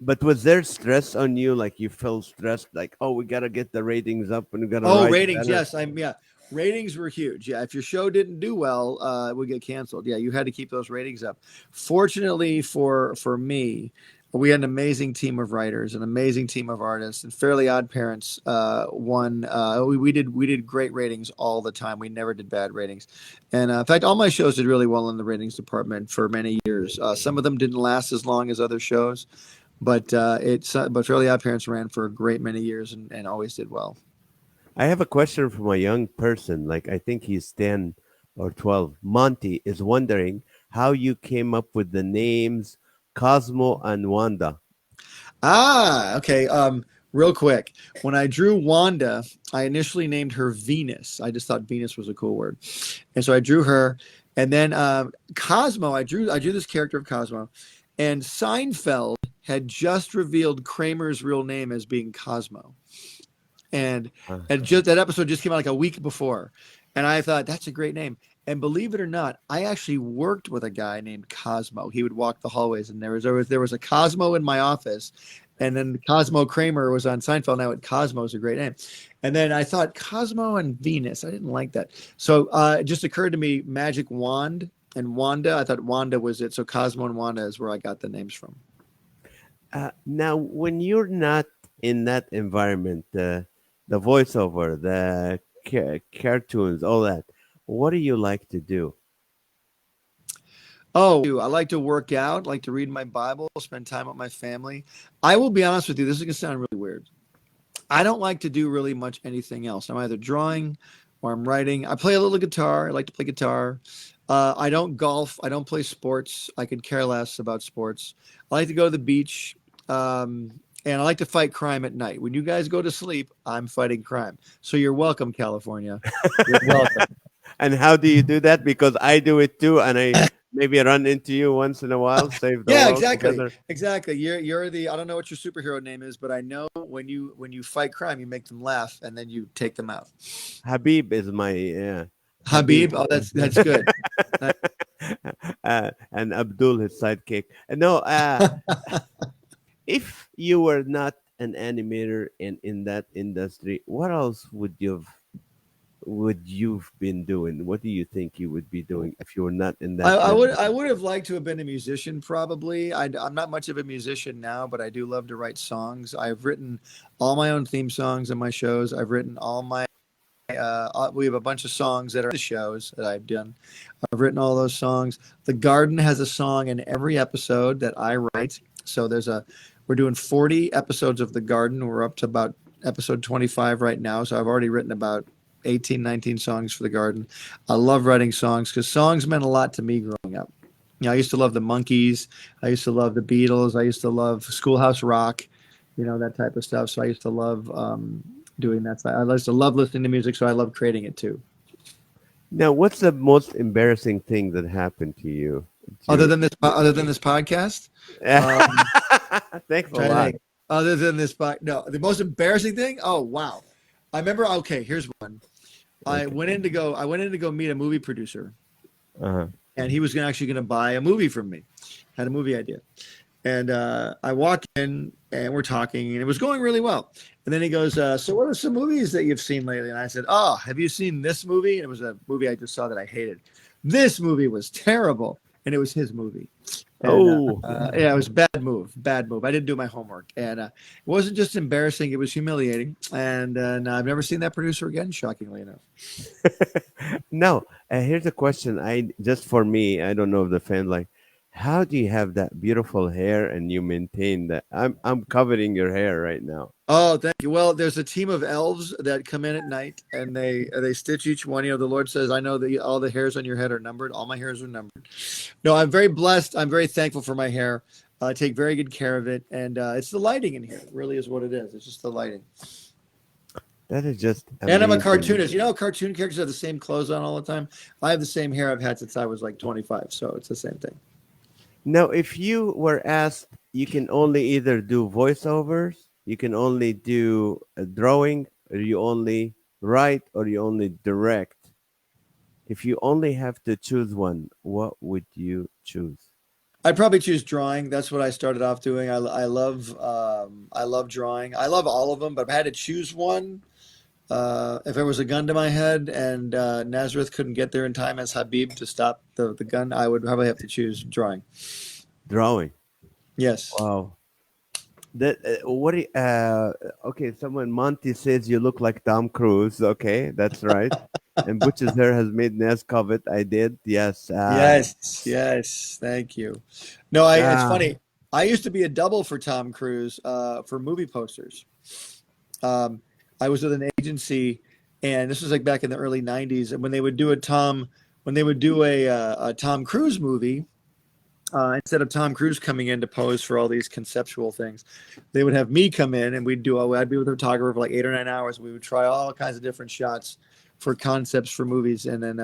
but was there stress on you? Like you felt stressed, like, oh, we gotta get the ratings up and we gotta Oh, write ratings. better. Yes, I'm. Yeah, ratings were huge. Yeah, if your show didn't do well, it would get canceled. Yeah, you had to keep those ratings up. Fortunately for me, we had an amazing team of writers, an amazing team of artists, and Fairly Odd Parents won. We did great ratings all the time. We never did bad ratings, and in fact, all my shows did really well in the ratings department for many years. Some of them didn't last as long as other shows, but Fairly Odd Parents ran for a great many years and always did well. I have a question from a young person, like I think he's 10 or 12. Monty is wondering how you came up with the names Cosmo and Wanda. Okay. Real quick, when I drew Wanda, I initially named her Venus. I just thought Venus was a cool word, and so I drew her. And then Cosmo, I drew this character of Cosmo, and Seinfeld. had just revealed Kramer's real name as being Cosmo. And just that episode just came out like a week before. And I thought that's a great name. And believe it or not, I actually worked with a guy named Cosmo. He would walk the hallways, and there was a Cosmo in my office, and then Cosmo Kramer was on Seinfeld. Now Cosmo is a great name. And then I thought Cosmo and Venus. I didn't like that. So it just occurred to me Magic Wand and Wanda. I thought Wanda was it. So Cosmo and Wanda is where I got the names from. Now, when you're not in that environment, the voiceover, the cartoons, all that, what do you like to do? Oh, I like to work out, like to read my Bible, spend time with my family. I will be honest with you, this is going to sound really weird. I don't like to do really much anything else. I'm either drawing or I'm writing. I play a little guitar. I like to play guitar. I don't golf. I don't play sports. I could care less about sports. I like to go to the beach. And I like to fight crime at night. When you guys go to sleep, I'm fighting crime. So you're welcome, California. You're welcome. And how do you do that? Because I do it too, and I maybe run into you once in a while, save the Yeah, world exactly. together. Exactly. You're the I don't know what your superhero name is, but I know when you fight crime, you make them laugh and then you take them out. Habib is my Habib, Habib, oh that's good. and Abdul his sidekick. No, if you were not an animator in that industry, what else would you've been doing? What do you think you would be doing if you were not in that I business? would have liked to have been a musician probably. I'm not much of a musician now, but I do love to write songs. I've written all my own theme songs in my shows. I've written all my we have a bunch of songs that are in the shows that I've done. I've written all those songs. The Garden has a song in every episode that I write. So we're doing 40 episodes of The Garden. We're up to about episode 25 right now. So I've already written about 18, 19 songs for The Garden. I love writing songs because songs meant a lot to me growing up. I used to love the Monkees. I used to love the Beatles. I used to love Schoolhouse Rock, that type of stuff. So I used to love doing that. I used to love listening to music, so I love creating it too. Now, what's the most embarrassing thing that happened to you? Other than this podcast, um, Thanks a trying to lot. think. Other than this, no, the most embarrassing thing. Oh wow, I remember. Okay, here's one. I Okay. went in to go meet a movie producer, Uh-huh. and he was actually going to buy a movie from me. Had a movie idea, and I walk in and we're talking, and it was going really well. And then he goes, "So, what are some movies that you've seen lately?" And I said, "Oh, have you seen this movie?" And it was a movie I just saw that I hated. This movie was terrible, and it was his movie. And Oh, yeah, it was a bad move, bad move. I didn't do my homework, and it wasn't just embarrassing; it was humiliating. And no, I've never seen that producer again. Shockingly enough. no. Here's a question. I just for me, I don't know if the fan like. How do you have that beautiful hair and you maintain that? I'm covering your hair right now. Oh, thank you. Well, there's a team of elves that come in at night and they stitch each one. The Lord says, "I know that all the hairs on your head are numbered. All my hairs are numbered." No, I'm very blessed. I'm very thankful for my hair. I take very good care of it, and it's the lighting in here. It really is what it is. It's just the lighting. That is just And I'm a amazing. cartoonist. Cartoon characters have the same clothes on all the time. I have the same hair I've had since I was like 25, so it's the same thing. Now, if you were asked, you can only either do voiceovers, you can only do drawing, or you only write, or you only direct. If you only have to choose one, what would you choose? I'd probably choose drawing. That's what I started off doing. I love drawing. I love all of them, but if I had to choose one, if there was a gun to my head and Nazareth couldn't get there in time as Habib to stop the gun, I would probably have to choose drawing. Drawing. Yes. Wow. That what? Okay, someone Monty says you look like Tom Cruise. Okay, that's right. And Butch's hair has made Nez covet. I did. Yes. Yes. Yes. Thank you. No, it's Ah. funny. I used to be a double for Tom Cruise for movie posters. Um, I was with an agency, and this was like back in the early '90s. And when they would do a Tom Cruise movie, instead of Tom Cruise coming in to pose for all these conceptual things, they would have me come in and I'd be with a photographer for like 8 or 9 hours. We would try all kinds of different shots for concepts for movies, and then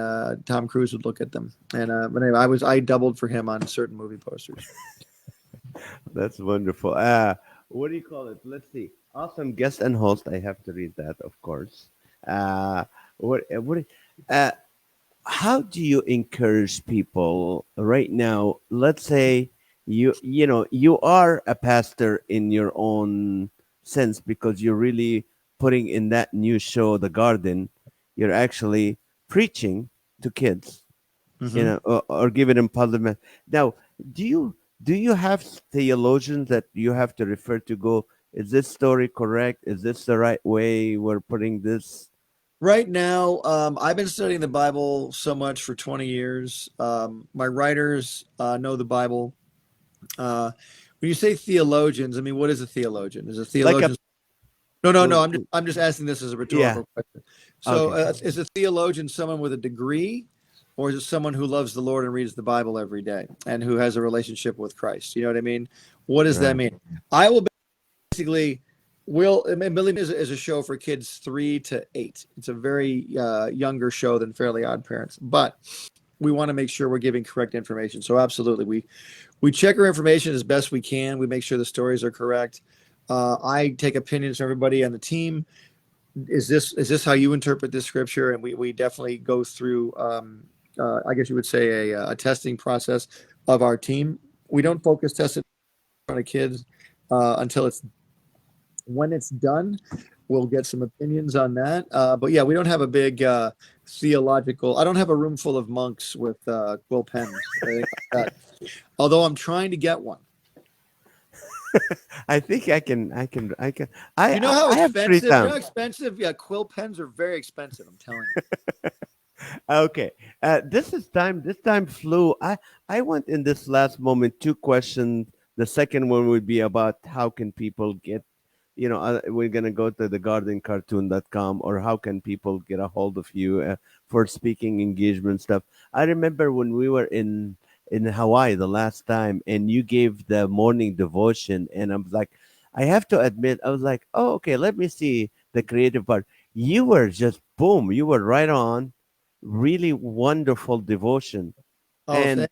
Tom Cruise would look at them. And but anyway, I doubled for him on certain movie posters. That's wonderful. What do you call it? Let's see. Awesome guest and host. I have to read that, of course. Uh, what? Uh, how do you encourage people right now? Let's say you are a pastor in your own sense because you're really putting in that new show, The Garden. You're actually preaching to kids, Hmm. or giving them positive. Now, do you do you have theologians that you have to refer to? Go, is this story correct? Is this the right way we're putting this? Right now, I've been studying the Bible so much for 20 years. My writers know the Bible. Uh, when you say theologians, I mean, what is a theologian? Is a Like a theologian? No, no, no. uh, I'm just asking this as a yeah. rhetorical question. So, Okay. is a theologian someone with a degree, or is it someone who loves the Lord and reads the Bible every day and who has a relationship with Christ? You know what I mean? What does that Right. mean? I will basically will I mean, Billy is a show for kids 3 to 8. It's a very younger show than Fairly Odd Parents, but we want to make sure we're giving correct information. So absolutely, we check our information as best we can. We make sure the stories are correct. I take opinions from everybody on the team. Is this how you interpret this scripture? And we definitely go through, I guess you would say, a testing process of our team. We don't focus testing on the kids until it's when it's done. We'll get some opinions on that. But yeah, we don't have a big theological. I don't have a room full of monks with quill pens or anything like that. Although I'm trying to get one. I think I can. You know how I have free expensive? You know time. how expensive? Yeah, quill pens are very expensive. I'm telling you. Okay. This time flew. I went in this last moment two questions. The second one would be about how can people get, we're going to go to thegardencartoon.com, or how can people get a hold of you for speaking engagement stuff. I remember when we were in Hawaii the last time and you gave the morning devotion, and I was like, I have to admit, I was like, oh, okay, let me see the creative part. You were just boom, you were right on, really wonderful devotion. Oh, And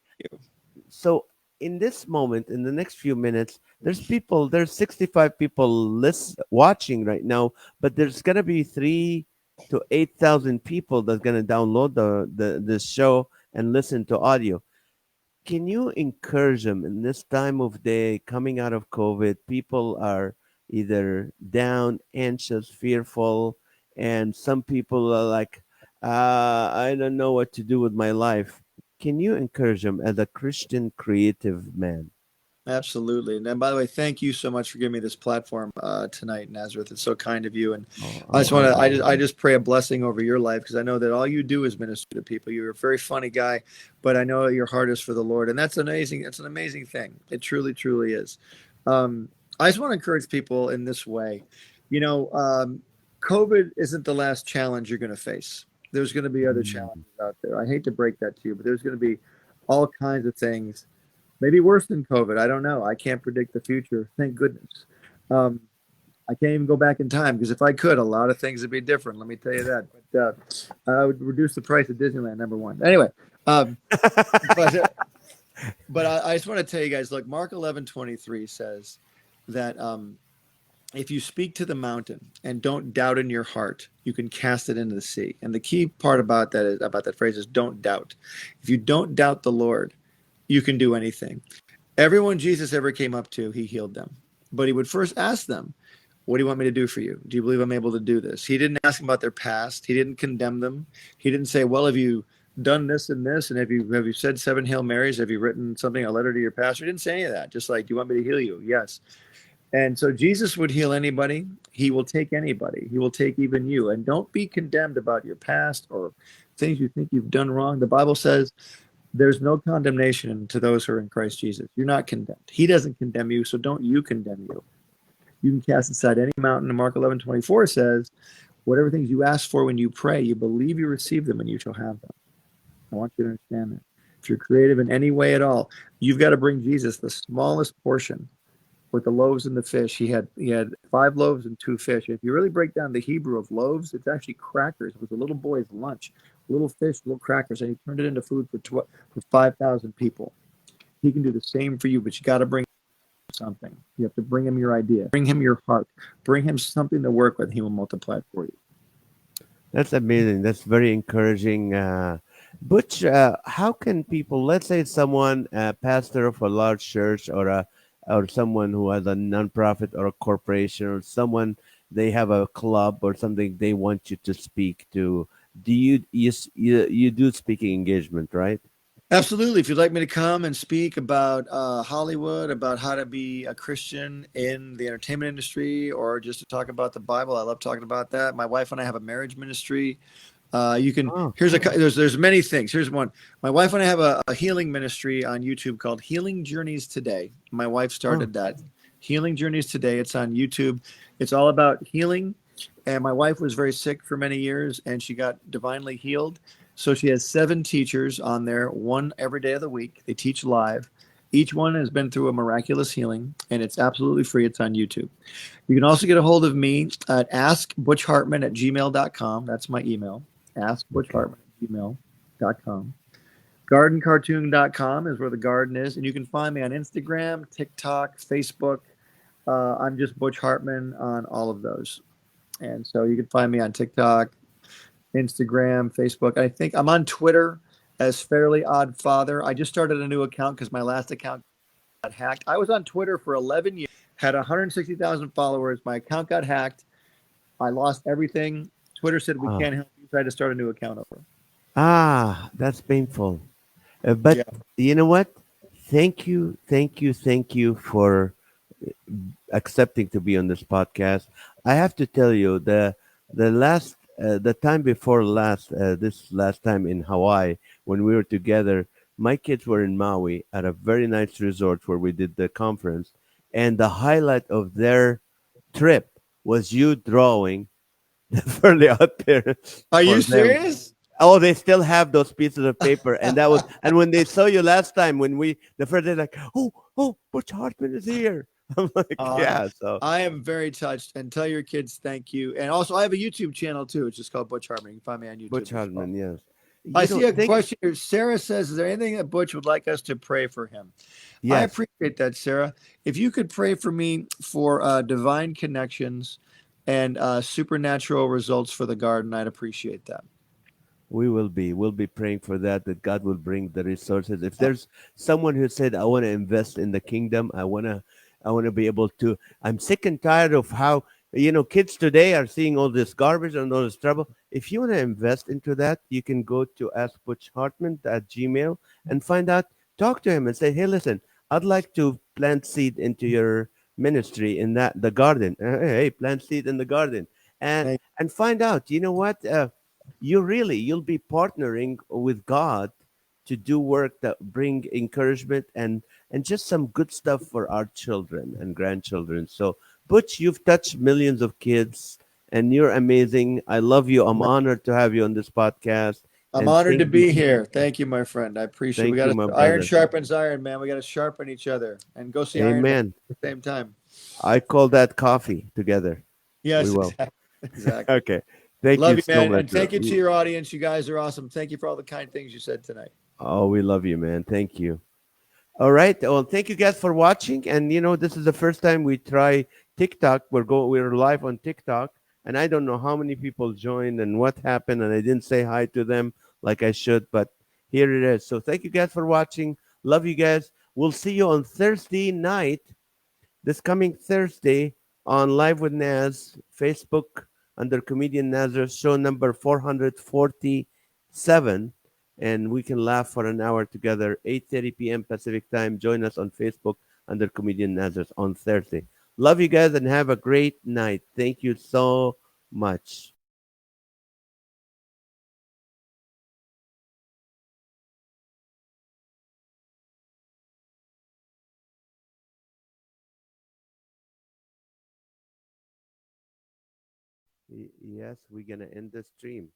so in this moment, in the next few minutes, there's 65 people watching right now, but there's gonna be 3 to 8,000 people that's gonna download the show and listen to audio. Can you encourage them in this time of day coming out of COVID? People are either down, anxious, fearful, and some people are like, I don't know what to do with my life. Can you encourage them as a Christian creative man? absolutely. And by the way, thank you so much for giving me this platform tonight, Nazareth. It's so kind of you. And Oh, I oh, just want to, oh, I just pray a blessing over your life because I know that all you do is minister to people. You're a very funny guy, but I know your heart is for the Lord, and that's amazing. That's an amazing thing. It truly, truly is. Um, I just want to encourage people in this way. You know, COVID isn't the last challenge you're going to face. There's going to be other mm, challenges out there. I hate to break that to you, but there's going to be all kinds of things maybe worse than COVID. I don't know. I can't predict the future. Thank goodness. Um, I can't even go back in time because if I could, a lot of things would be different. Let me tell you that. But I would reduce the price of Disneyland, number one. Anyway, um, but I just want to tell you guys. Look, Mark 11:23 says that if you speak to the mountain and don't doubt in your heart, you can cast it into the sea. And the key part about that phrase is don't doubt. If you don't doubt the Lord, you can do anything. Everyone Jesus ever came up to, he healed them. But he would first ask them, what do you want me to do for you? Do you believe I'm able to do this? He didn't ask them about their past. He didn't condemn them. He didn't say, well, have you done this and this? And have you said 7 Hail Marys? Have you written something, a letter to your pastor? He didn't say any of that. Just like, do you want me to heal you? Yes. And so Jesus would heal anybody. He will take anybody. He will take even you. And don't be condemned about your past or things you think you've done wrong. The Bible says there's no condemnation to those who are in Christ Jesus. You're not condemned. He doesn't condemn you, so don't you condemn you. You can cast aside any mountain. And Mark 11:24 says, whatever things you ask for when you pray, you believe you receive them and you shall have them. I want you to understand that. If you're creative in any way at all, you've got to bring Jesus the smallest portion with the loaves and the fish. He had 5 loaves and 2 fish. If you really break down the Hebrew of loaves, it's actually crackers. It was a little boy's lunch, little fish, little crackers, and he turned it into food for 5,000 people. He can do the same for you, but you got to bring. something. You have to bring him your idea, bring him your heart, bring him something to work with. He will multiply it for you. That's amazing. That's very encouraging. Butch, how can people, let's say someone, a pastor of a large church or someone who has a nonprofit or a corporation or someone, they have a club or something they want you to speak to. Do you do speaking engagement, right? Absolutely. If you'd like me to come and speak about Hollywood, about how to be a Christian in the entertainment industry, or just to talk about the Bible, I love talking about that. My wife and I have a marriage ministry. You can Oh, here's a there's many things. Here's one. My wife and I have a healing ministry on YouTube called Healing Journeys Today. My wife oh, started that. Healing Journeys Today. It's on YouTube. It's all about healing. And my wife was very sick for many years, and she got divinely healed. So she has 7 teachers on there, one every day of the week. They teach live. Each one has been through a miraculous healing, and it's absolutely free. It's on YouTube. You can also get a hold of me at askbutchhartman@gmail.com. That's my email. okay. Askbutchhartman@gmail.com. Gardencartoon.com is where the garden is. And you can find me on Instagram, TikTok, Facebook. I'm just Butch Hartman on all of those. And so you can find me on TikTok, Instagram, Facebook. I think I'm on Twitter as Fairly Odd Father. I just started a new account because my last account got hacked. I was on Twitter for 11 years, had 160,000 followers. My account got hacked. I lost everything. Twitter said we Ah, can't help you, so I had to start a new account over. that's painful. Yeah. But you know what? Thank you for accepting to be on this podcast. I have to tell you the time before last this last time in Hawaii when we were together, my kids were in Maui at a very nice resort where we did the conference, and the highlight of their trip was you drawing the fairly out there Are you for them. serious? Oh, they still have those pieces of paper, and that was and when they saw you last time when we the first day like, oh, Butch Hartman is here. I'm like, Uh, yeah. So I am very touched, and tell your kids thank you. And also, I have a YouTube channel too. It's just called Butch Hartman. You can find me on Butch YouTube as well. Hartman, yes. I You see know, a think question here. Sarah says, "Is there anything that Butch would like us to pray for him?" I yes, appreciate that, Sarah. If you could pray for me for divine connections and supernatural results for the garden, I'd appreciate that. we'll be praying for that God will bring the resources. If there's someone who said I want to invest in the kingdom, I want to be able to. I'm sick and tired of how kids today are seeing all this garbage and all this trouble. If you want to invest into that, you can go to Ask Butch Hartman at Gmail and find out. Talk to him and say, hey, listen, I'd like to plant seed into your ministry in that the garden. Hey, plant seed in the garden and Thank and find out. You know what? You'll be partnering with God to do work that bring encouragement and just some good stuff for our children and grandchildren. So Butch, you've touched millions of kids and you're amazing. I love you. I'm you. honored to have you on this podcast. I'm And honored to be here. Thank you, my friend. I appreciate. We thank got you, to my iron brother. sharpens iron, man. We got to sharpen each other and go see Iron Man Amen. at the same time. I call that coffee together. We Yes, will. exactly. Exactly. Okay. Thank you Love you, so man, much. and thank you to your audience. You guys are awesome. Thank you for all the kind things you said tonight. Oh, we love you, man. Thank you. All right. Well, thank you guys for watching. And this is the first time we try TikTok. We're live on TikTok, and I don't know how many people joined and what happened, and I didn't say hi to them like I should, but here it is. So thank you guys for watching. Love you guys. We'll see you on Thursday night, this coming Thursday on Live with Naz, Facebook under Comedian Nazareth, show number 447. And we can laugh for an hour together, 8:30 p.m. Pacific time. Join us on Facebook under Comedian Nazareth on Thursday. Love you guys and have a great night. Thank you so much. Yes, we're going to end the stream.